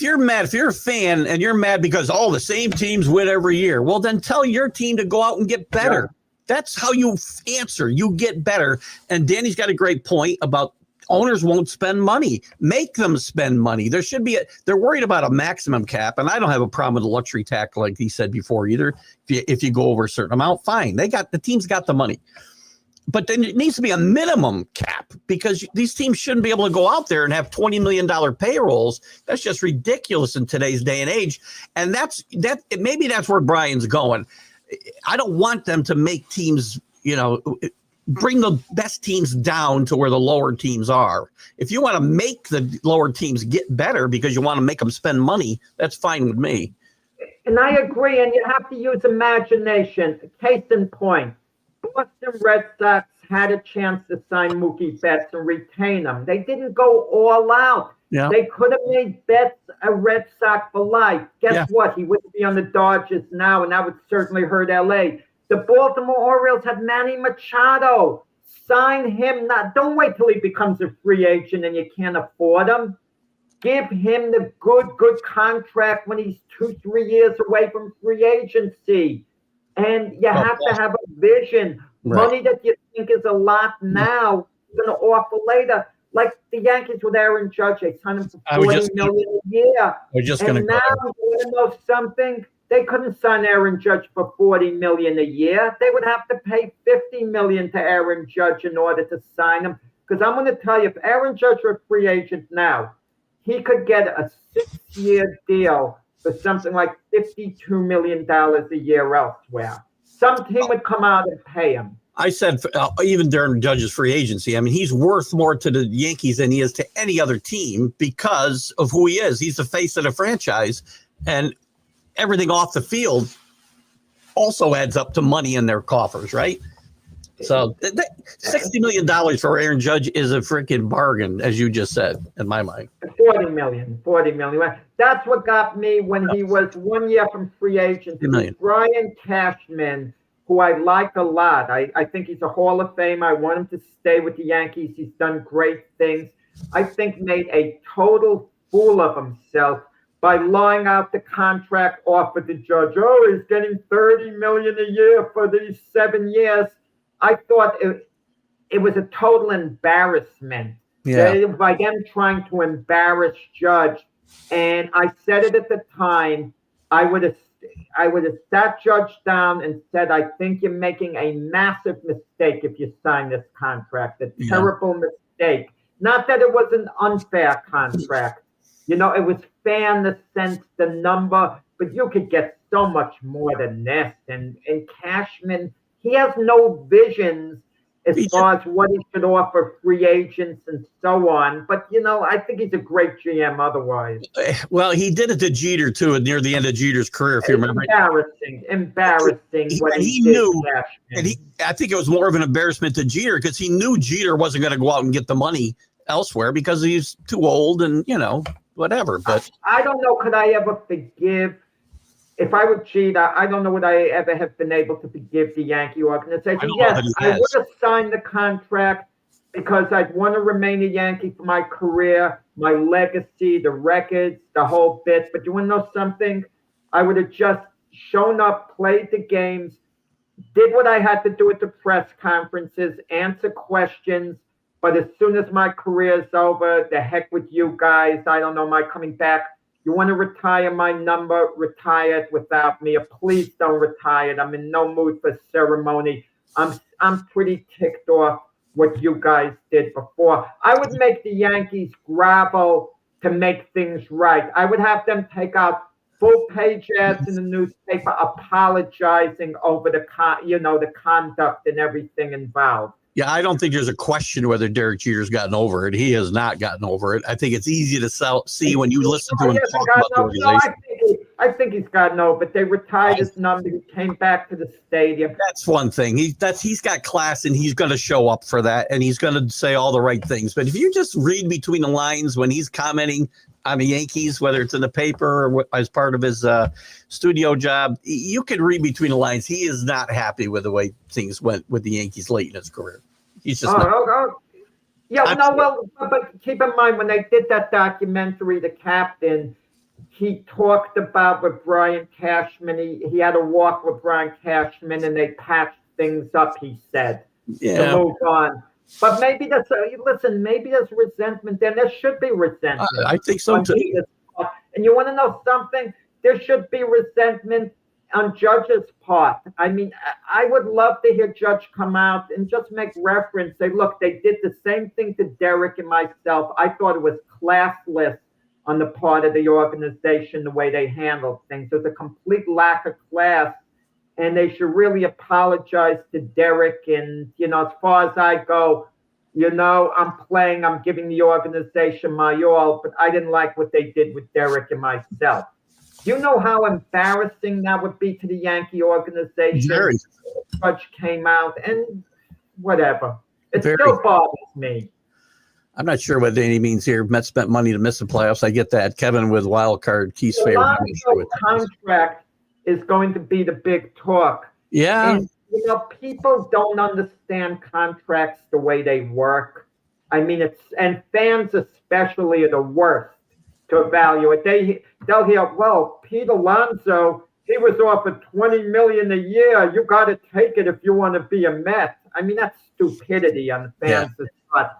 you're a fan and you're mad because all the same teams win every year, well, then tell your team to go out and get better. Yeah. That's how you answer. You get better. And Danny's got a great point about owners won't spend money. Make them spend money. There should be they're worried about a maximum cap, and I don't have a problem with the luxury tax like he said before either. If you go over a certain amount, fine. The team's got the money. But then it needs to be a minimum cap because these teams shouldn't be able to go out there and have $20 million payrolls. That's just ridiculous in today's day and age. And maybe that's where Brian's going. I don't want them to make teams, bring the best teams down to where the lower teams are. If you want to make the lower teams get better because you want to make them spend money, that's fine with me. And I agree. And you have to use imagination. Case in point. Boston Red Sox had a chance to sign Mookie Betts and retain him. They didn't go all out. Yeah. They could have made Betts a Red Sox for life. Guess what? He wouldn't be on the Dodgers now, and that would certainly hurt L.A. The Baltimore Orioles had Manny Machado. Sign him now. Don't wait till he becomes a free agent and you can't afford him. Give him the good contract when he's 2-3 years away from free agency. And you have to have a vision. Right. Money that you think is a lot now, you're going to offer later. Like the Yankees with Aaron Judge, they signed him for $40 million a year. And now, you want to know something? They couldn't sign Aaron Judge for $40 million a year. They would have to pay $50 million to Aaron Judge in order to sign him. Because I'm going to tell you, if Aaron Judge were a free agent now, he could get a 6-year deal for something like $52 million a year elsewhere. some team would come out and pay him. I said even during Judge's free agency, I mean, he's worth more to the Yankees than he is to any other team because of who he is. He's the face of the franchise, and everything off the field also adds up to money in their coffers, right? So $60 million for Aaron Judge is a freaking bargain, as you just said, in my mind. 40 million. That's what got me when he was 1 year from free agency. Brian Cashman, who I like a lot. I think he's a Hall of Fame. I want him to stay with the Yankees. He's done great things. I think made a total fool of himself by lying out the contract offer to Judge. Oh, he's getting $30 million a year for these 7 years. I thought it was a total embarrassment by them trying to embarrass Judge. And I said it at the time. I would have sat Judge down and said, I think you're making a massive mistake if you sign this contract. A terrible mistake. Not that it was an unfair contract. It was fair in the sense, the number, but you could get so much more than this. And Cashman, he has no visions as far as what he should offer free agents and so on. But, I think he's a great GM otherwise. Well, he did it to Jeter, too, near the end of Jeter's career, if you remember. Embarrassing what he did knew, to Cashman. And I think it was more of an embarrassment to Jeter because he knew Jeter wasn't going to go out and get the money elsewhere because he's too old and, whatever. But I don't know, could I ever forgive? If I would cheat, I don't know would I ever have been able to forgive the Yankee organization. Yes, I would have signed the contract because I'd want to remain a Yankee for my career, my legacy, the records, the whole bit. But you want to know something? I would have just shown up, played the games, did what I had to do at the press conferences, answer questions. But as soon as my career is over, the heck with you guys. I don't know, am I coming back? You want to retire my number, retire it without me. Or please don't retire it. I'm in no mood for ceremony. I'm pretty ticked off what you guys did before. I would make the Yankees grovel to make things right. I would have them take out full-page ads in the newspaper apologizing over the conduct and everything involved. Yeah, I don't think there's a question whether Derek Jeter's gotten over it. He has not gotten over it. I think it's easy to see when you listen to him talk about the organization. I think he's gotten over it. They retired his number. He came back to the stadium. That's one thing. He's got class, and he's going to show up for that, and he's going to say all the right things. But if you just read between the lines when he's commenting on the Yankees, whether it's in the paper or as part of his studio job, you can read between the lines. He is not happy with the way things went with the Yankees late in his career. He's just but keep in mind when they did that documentary, The Captain, he talked about with Brian Cashman. He had a walk with Brian Cashman, and they patched things up. He said to move on. But maybe maybe there's resentment. Then there should be resentment. I think so too. And you want to know something? There should be resentment on Judge's part. I mean, I would love to hear Judge come out and just make reference. Say, look, they did the same thing to Derek and myself. I thought it was classless on the part of the organization, the way they handled things. There's a complete lack of class, and they should really apologize to Derek. And, as far as I go, I'm giving the organization my all, but I didn't like what they did with Derek and myself. Do you know how embarrassing that would be to the Yankee organization? Very. Judge came out and whatever. It still bothers me. I'm not sure what any means here. Mets spent money to miss the playoffs. I get that. Kevin with wild card, Keith's favorite. The contract is going to be the big talk. Yeah. And, people don't understand contracts the way they work. I mean, and fans especially are the worst to evaluate. They'll hear, well, Pete Alonso, he was offered $20 million a year. You got to take it if you want to be a Met. I mean, that's stupidity on the fans' part.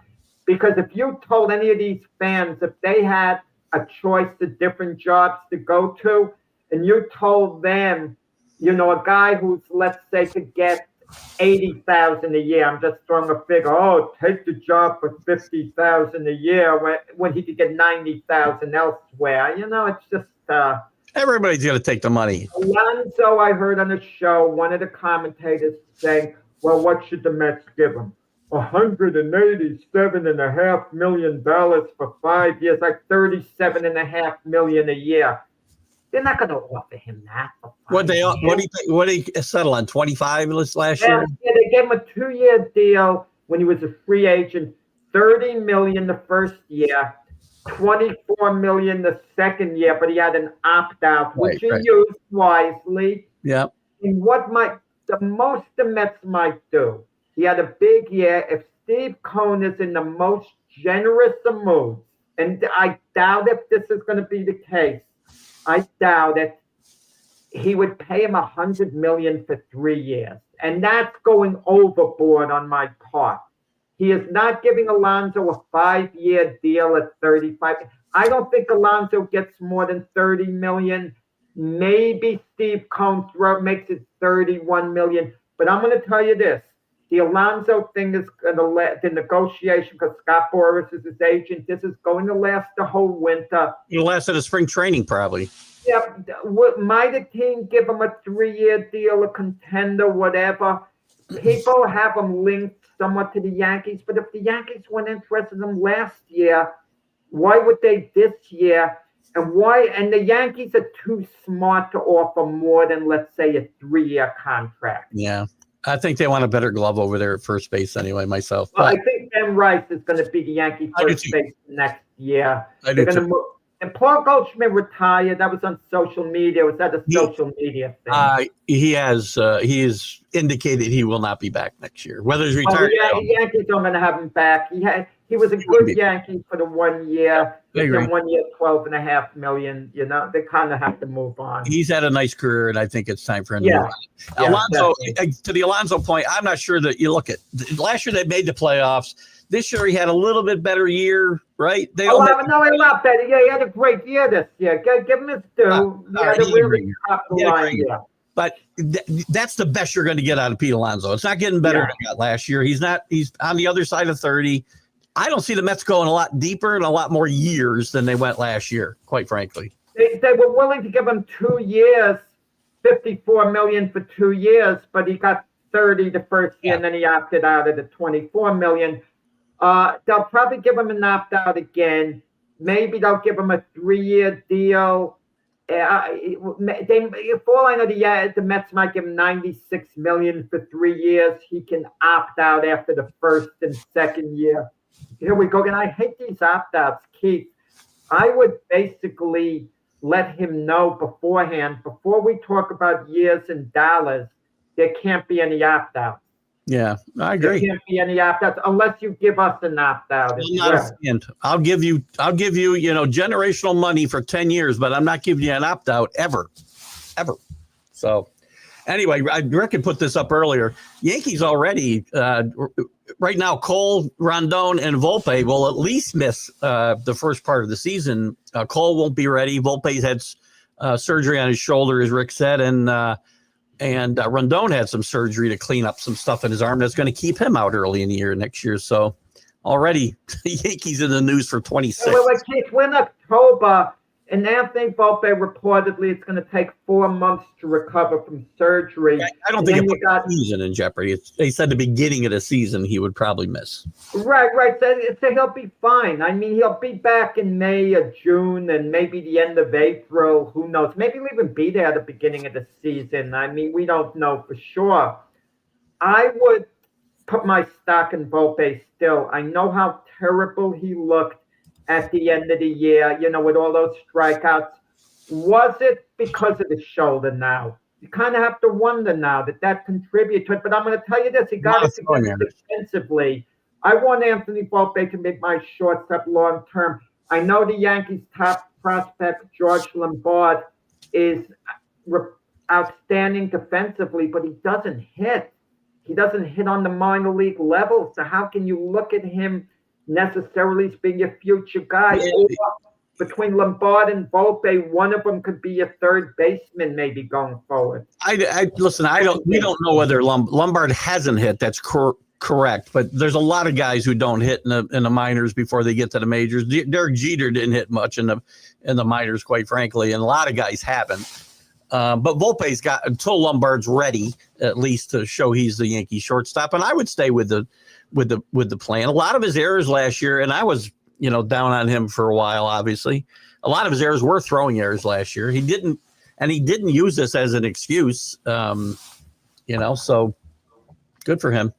Because if you told any of these fans, if they had a choice of different jobs to go to, and you told them, a guy who's, let's say, could get $80,000 a year. I'm just throwing a figure. Oh, take the job for $50,000 a year when he could get $90,000 elsewhere. It's just Everybody's going to take the money. Alonso, I heard on the show, one of the commentators saying, well, what should the Mets give him? $187.5 million for 5 years, like $37.5 million a year. They're not going to offer him that. What do you think? What did he settle on? 25 last year? Yeah, they gave him a 2-year deal when he was a free agent. $30 million the first year, $24 million the second year, but he had an opt-out, which he used wisely. Yeah. And what the most the Mets might do, he had a big year. If Steve Cohen is in the most generous of moods, and I doubt if this is going to be the case, I doubt it, he would pay him $100 million for 3 years. And that's going overboard on my part. He is not giving Alonso a 5-year deal at 35. I don't think Alonso gets more than 30 million. Maybe Steve Cohen makes it 31 million. But I'm going to tell you this. The Alonso thing is going to the negotiation, because Scott Boras is his agent, this is going to last the whole winter. It'll last at a spring training, probably. Yeah. Might a team give him a 3-year deal, a contender, whatever? People have him linked somewhat to the Yankees, but if the Yankees weren't interested in him last year, why would they this year? And the Yankees are too smart to offer more than, let's say, a 3-year contract. Yeah. I think they want a better glove over there at first base anyway, myself. Well, I think Ben Rice is going to be the Yankee first base next year. They're going to move. And Paul Goldschmidt retired. That was on social media. Was that a social media thing? He has indicated he will not be back next year. Whether he's retired. The Yankees aren't going to have him back. He was a good Yankee for the 1 year. And 1 year, $12.5 million. You know, they kind of have to move on. He's had a nice career, and I think it's time for him to move on. Alonso, to the Alonso point, I'm not sure that you look at last year they made the playoffs. This year he had a little bit better year, right? A lot better. Yeah, he had a great year this year. Give him his due. He had a really top line year. But that's the best you're going to get out of Pete Alonso. It's not getting better than he got last year. He's on the other side of 30. I don't see the Mets going a lot deeper and a lot more years than they went last year, quite frankly. They were willing to give him 2 years, $54 million for 2 years, but he got 30 the first year, and then he opted out of the $24 million. They'll probably give him an opt-out again. Maybe they'll give him a 3-year deal. For all I know, the Mets might give him $96 million for 3 years. He can opt out after the first and second year. Here we go again. I hate these opt-outs, Keith. I would basically let him know beforehand, before we talk about years and dollars, there can't be any opt-outs. Yeah, I agree. There can't be any opt-outs unless you give us an opt-out. I'll give you, generational money for 10 years, but I'm not giving you an opt-out ever. So anyway, Rick had put this up earlier. Yankees already, right now, Cole, Rondon, and Volpe will at least miss the first part of the season. Cole won't be ready. Volpe's had surgery on his shoulder, as Rick said, and Rondon had some surgery to clean up some stuff in his arm that's going to keep him out early in the year next year. So already the Yankees in the news for 26. Keith, we're in October, and Anthony Volpe reportedly it's going to take 4 months to recover from surgery. I don't think it put the season in jeopardy. They said the beginning of the season he would probably miss. Right. So he'll be fine. I mean, he'll be back in May or June and maybe the end of April. Who knows? Maybe he'll even be there at the beginning of the season. I mean, we don't know for sure. I would put my stock in Volpe still. I know how terrible he looked at the end of the year, with all those strikeouts. Was it because of the shoulder now? You kind of have to wonder now that contributed to it. But I'm going to tell you this. He got it together defensively. I want Anthony Volpe to make my shortstop long term. I know the Yankees' top prospect, George Lombard, is outstanding defensively, but he doesn't hit. He doesn't hit on the minor league level. So how can you look at him necessarily as being your future guy? Or between Lombard and Volpe, one of them could be a third baseman maybe going forward. We don't know whether Lombard hasn't hit. That's Correct, but there's a lot of guys who don't hit in the minors before they get to the majors. Derek Jeter didn't hit much in the minors, quite frankly, and a lot of guys haven't. But Volpe's got until Lombard's ready, at least to show he's the Yankee shortstop, and I would stay with the plan. A lot of his errors last year, and I was down on him for a while. Obviously, a lot of his errors were throwing errors last year. He didn't use this as an excuse. So good for him.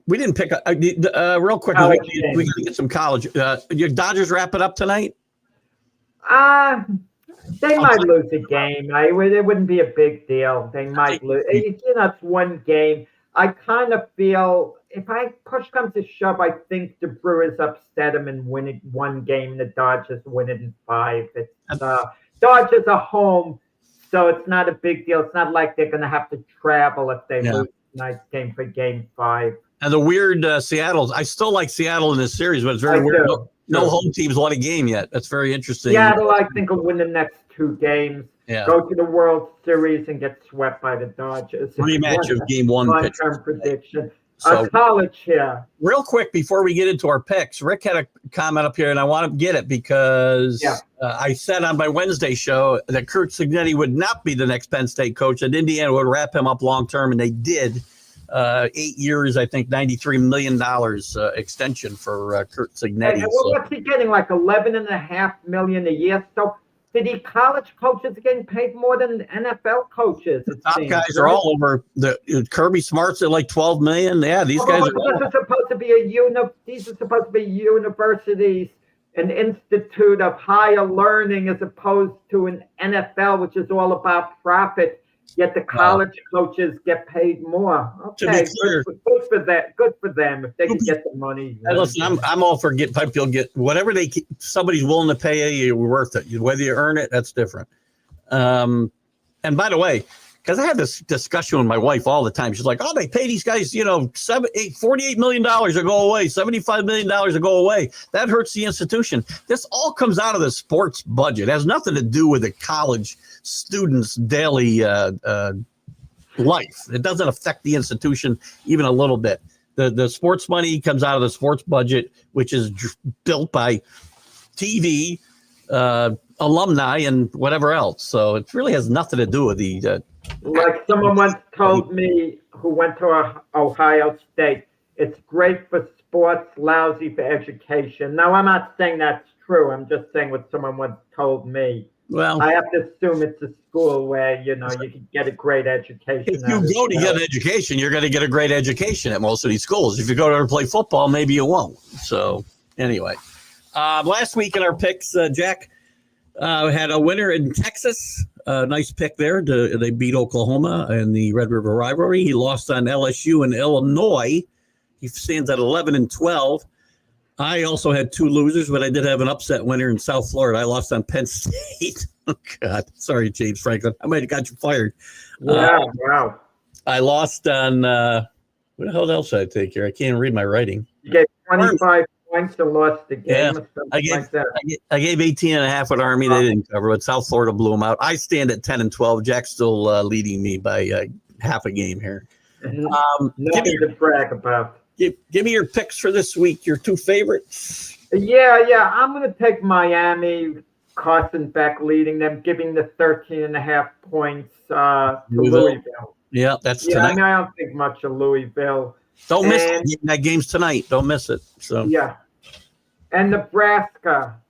We didn't pick up real quick. We got to get some college. Your Dodgers wrap it up tonight? They might lose a game. It wouldn't be a big deal. They might lose. It's one game. I kind of feel if push comes to shove, I think the Brewers upset them and win it one game. The Dodgers win it in 5. It's Dodgers are home, so it's not a big deal. It's not like they're going to have to travel if they lose tonight's game for Game 5. And the weird Seattle. I still like Seattle in this series, but it's very weird. No home teams won a game yet. That's very interesting. Seattle, I think, will win the next 2 games. Yeah. Go to the World Series and get swept by the Dodgers. Rematch of Game 1. Long-term prediction. College here. Real quick before we get into our picks, Rick had a comment up here, and I want to get it because I said on my Wednesday show that Curt Cignetti would not be the next Penn State coach, and Indiana would wrap him up long-term, and they did. 8 years, I think, $93 million extension for Curt Cignetti. What's he getting, like $11.5 million a year? So the college coaches are getting paid more than NFL coaches. The top guys are all over. Kirby Smart's at like $12 million. Yeah, these guys are. These are supposed to be universities, an institute of higher learning, as opposed to an NFL, which is all about profit. Yet the college coaches get paid more. Okay, good for that. Good for them if they can get the money. Listen, I'm all for people get whatever somebody's willing to pay you. You're worth it. Whether you earn it, that's different. And by the way, because I had this discussion with my wife all the time, she's like, "Oh, they pay these guys, $48 million to go away, $75 million to go away. That hurts the institution." This all comes out of the sports budget. It has nothing to do with the college students' daily life. It doesn't affect the institution even a little bit. The sports money comes out of the sports budget, which is built by TV, alumni, and whatever else. So it really has nothing to do with the. Like someone once told me who went to Ohio State, it's great for sports, lousy for education. Now, I'm not saying that's true. I'm just saying what someone once told me. Well, I have to assume it's a school where, you can get a great education. If you go to get an education, you're going to get a great education at most of these schools. If you go to play football, maybe you won't. So anyway, last week in our picks, Jack had a winner in Texas. Nice pick there. They beat Oklahoma in the Red River rivalry. He lost on LSU and Illinois. He stands at 11-12. I also had 2 losers, but I did have an upset winner in South Florida. I lost on Penn State. Oh, God. Sorry, James Franklin. I might have got you fired. Wow. I lost on what the hell else did I take here? I can't read my writing. You gave 25 points and lost the game. Yeah, I gave 18.5 with Army. They didn't cover, but South Florida blew them out. I stand at 10-12. Jack's still leading me by half a game here. Nothing to brag about. Give me your picks for this week. Your 2 favorites. Yeah. I'm going to take Miami. Carson Beck leading them, giving the 13.5 points to Louisville. Yeah, that's tonight. I don't think much of Louisville. Don't miss it. That game's tonight. Don't miss it. So yeah. And Nebraska.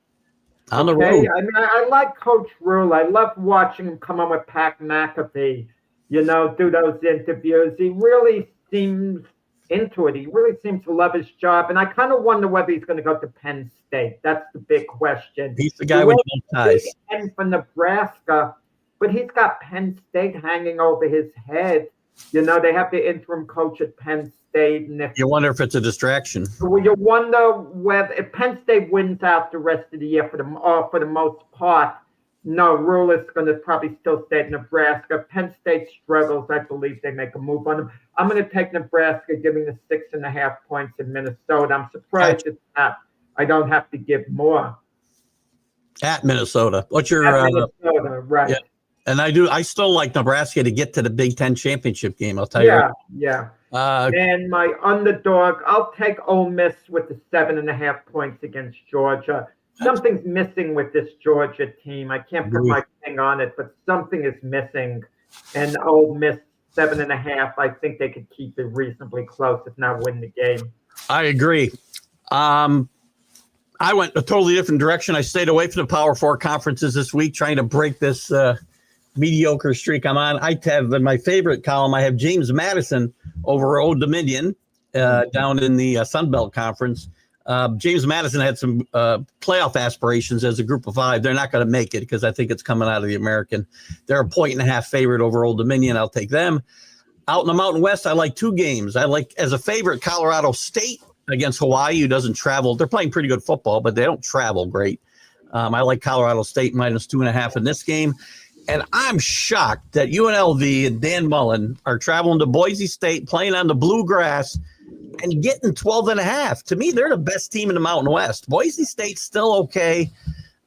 On the road. I like Coach Rule. I love watching him come on with Pat McAfee, do those interviews. He really seems into it. He really seems to love his job. And I kind of wonder whether he's going to go to Penn State. That's the big question. He's the guy with no ties. And for Nebraska, but he's got Penn State hanging over his head. They have the interim coach at Penn State. And you wonder if it's a distraction. You wonder whether if Penn State wins out the rest of the year for the most part. No, Rule is going to probably still stay at Nebraska. Penn State struggles. I believe they make a move on them. I'm going to take Nebraska, giving the 6.5 points in Minnesota. I'm surprised it's not. I don't have to give more. At Minnesota. What's your Minnesota, right. Yeah. And I still like Nebraska to get to the Big Ten championship game, I'll tell you. Yeah. And my underdog, I'll take Ole Miss with the 7.5 points against Georgia. Something's missing with this Georgia team. I can't put my thing on it, but something is missing. And Ole Miss 7.5, I think they could keep it reasonably close, if not win the game. I agree. I went a totally different direction. I stayed away from the Power Four conferences this week, trying to break this mediocre streak I'm on. I have in my favorite column, I have James Madison over Old Dominion down in the Sun Belt Conference. James Madison had some playoff aspirations as a group of five. They're not going to make it because I think it's coming out of the American. They're 1.5 favorite over Old Dominion. I'll take them. Out in the Mountain West, I like two games. I like, as a favorite, Colorado State against Hawaii, who doesn't travel. They're playing pretty good football, but they don't travel great. I like Colorado State -2.5 in this game. And I'm shocked that UNLV and Dan Mullen are traveling to Boise State, playing on the bluegrass, and getting 12.5. To me, they're the best team in the Mountain West. Boise State's still okay.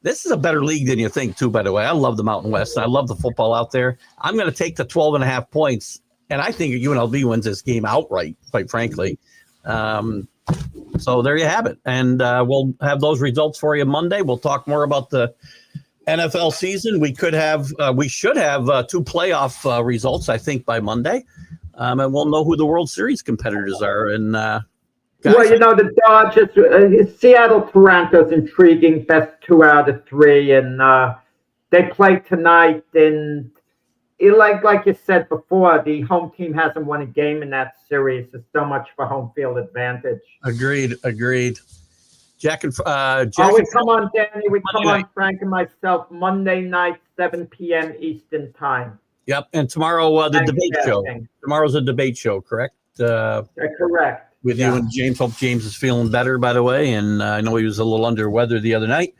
This is a better league than you think, too, by the way. I love the Mountain West, and I love the football out there. I'm going to take the 12.5 points, and I think UNLV wins this game outright, quite frankly. So there you have it. And we'll have those results for you Monday. We'll talk more about the NFL season. We should have 2 playoff results, I think, by Monday. And we'll know who the World Series competitors are. And guys, well, the Dodgers, Seattle, Toronto's intriguing, best 2 out of 3, and they play tonight. And like you said before, the home team hasn't won a game in that series. There's so much for home field advantage. Agreed. Jack and we come on, Danny. We come on, Frank and myself, Monday night, 7 p.m. Eastern time. Yep, and tomorrow the debate show. Tomorrow's a debate show, correct? Correct. With you and James. Hope James is feeling better, by the way. And I know he was a little under weather the other night.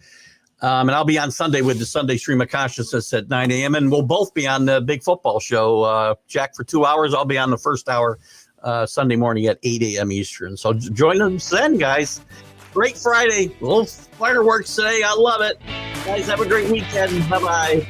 And I'll be on Sunday with the Sunday Stream of Consciousness at 9 a.m. And we'll both be on the Big Football Show. Jack for 2 hours. I'll be on the first hour Sunday morning at 8 a.m. Eastern. So join us then, guys. Great Friday. A little fireworks today. I love it. Guys, have a great weekend. Bye-bye.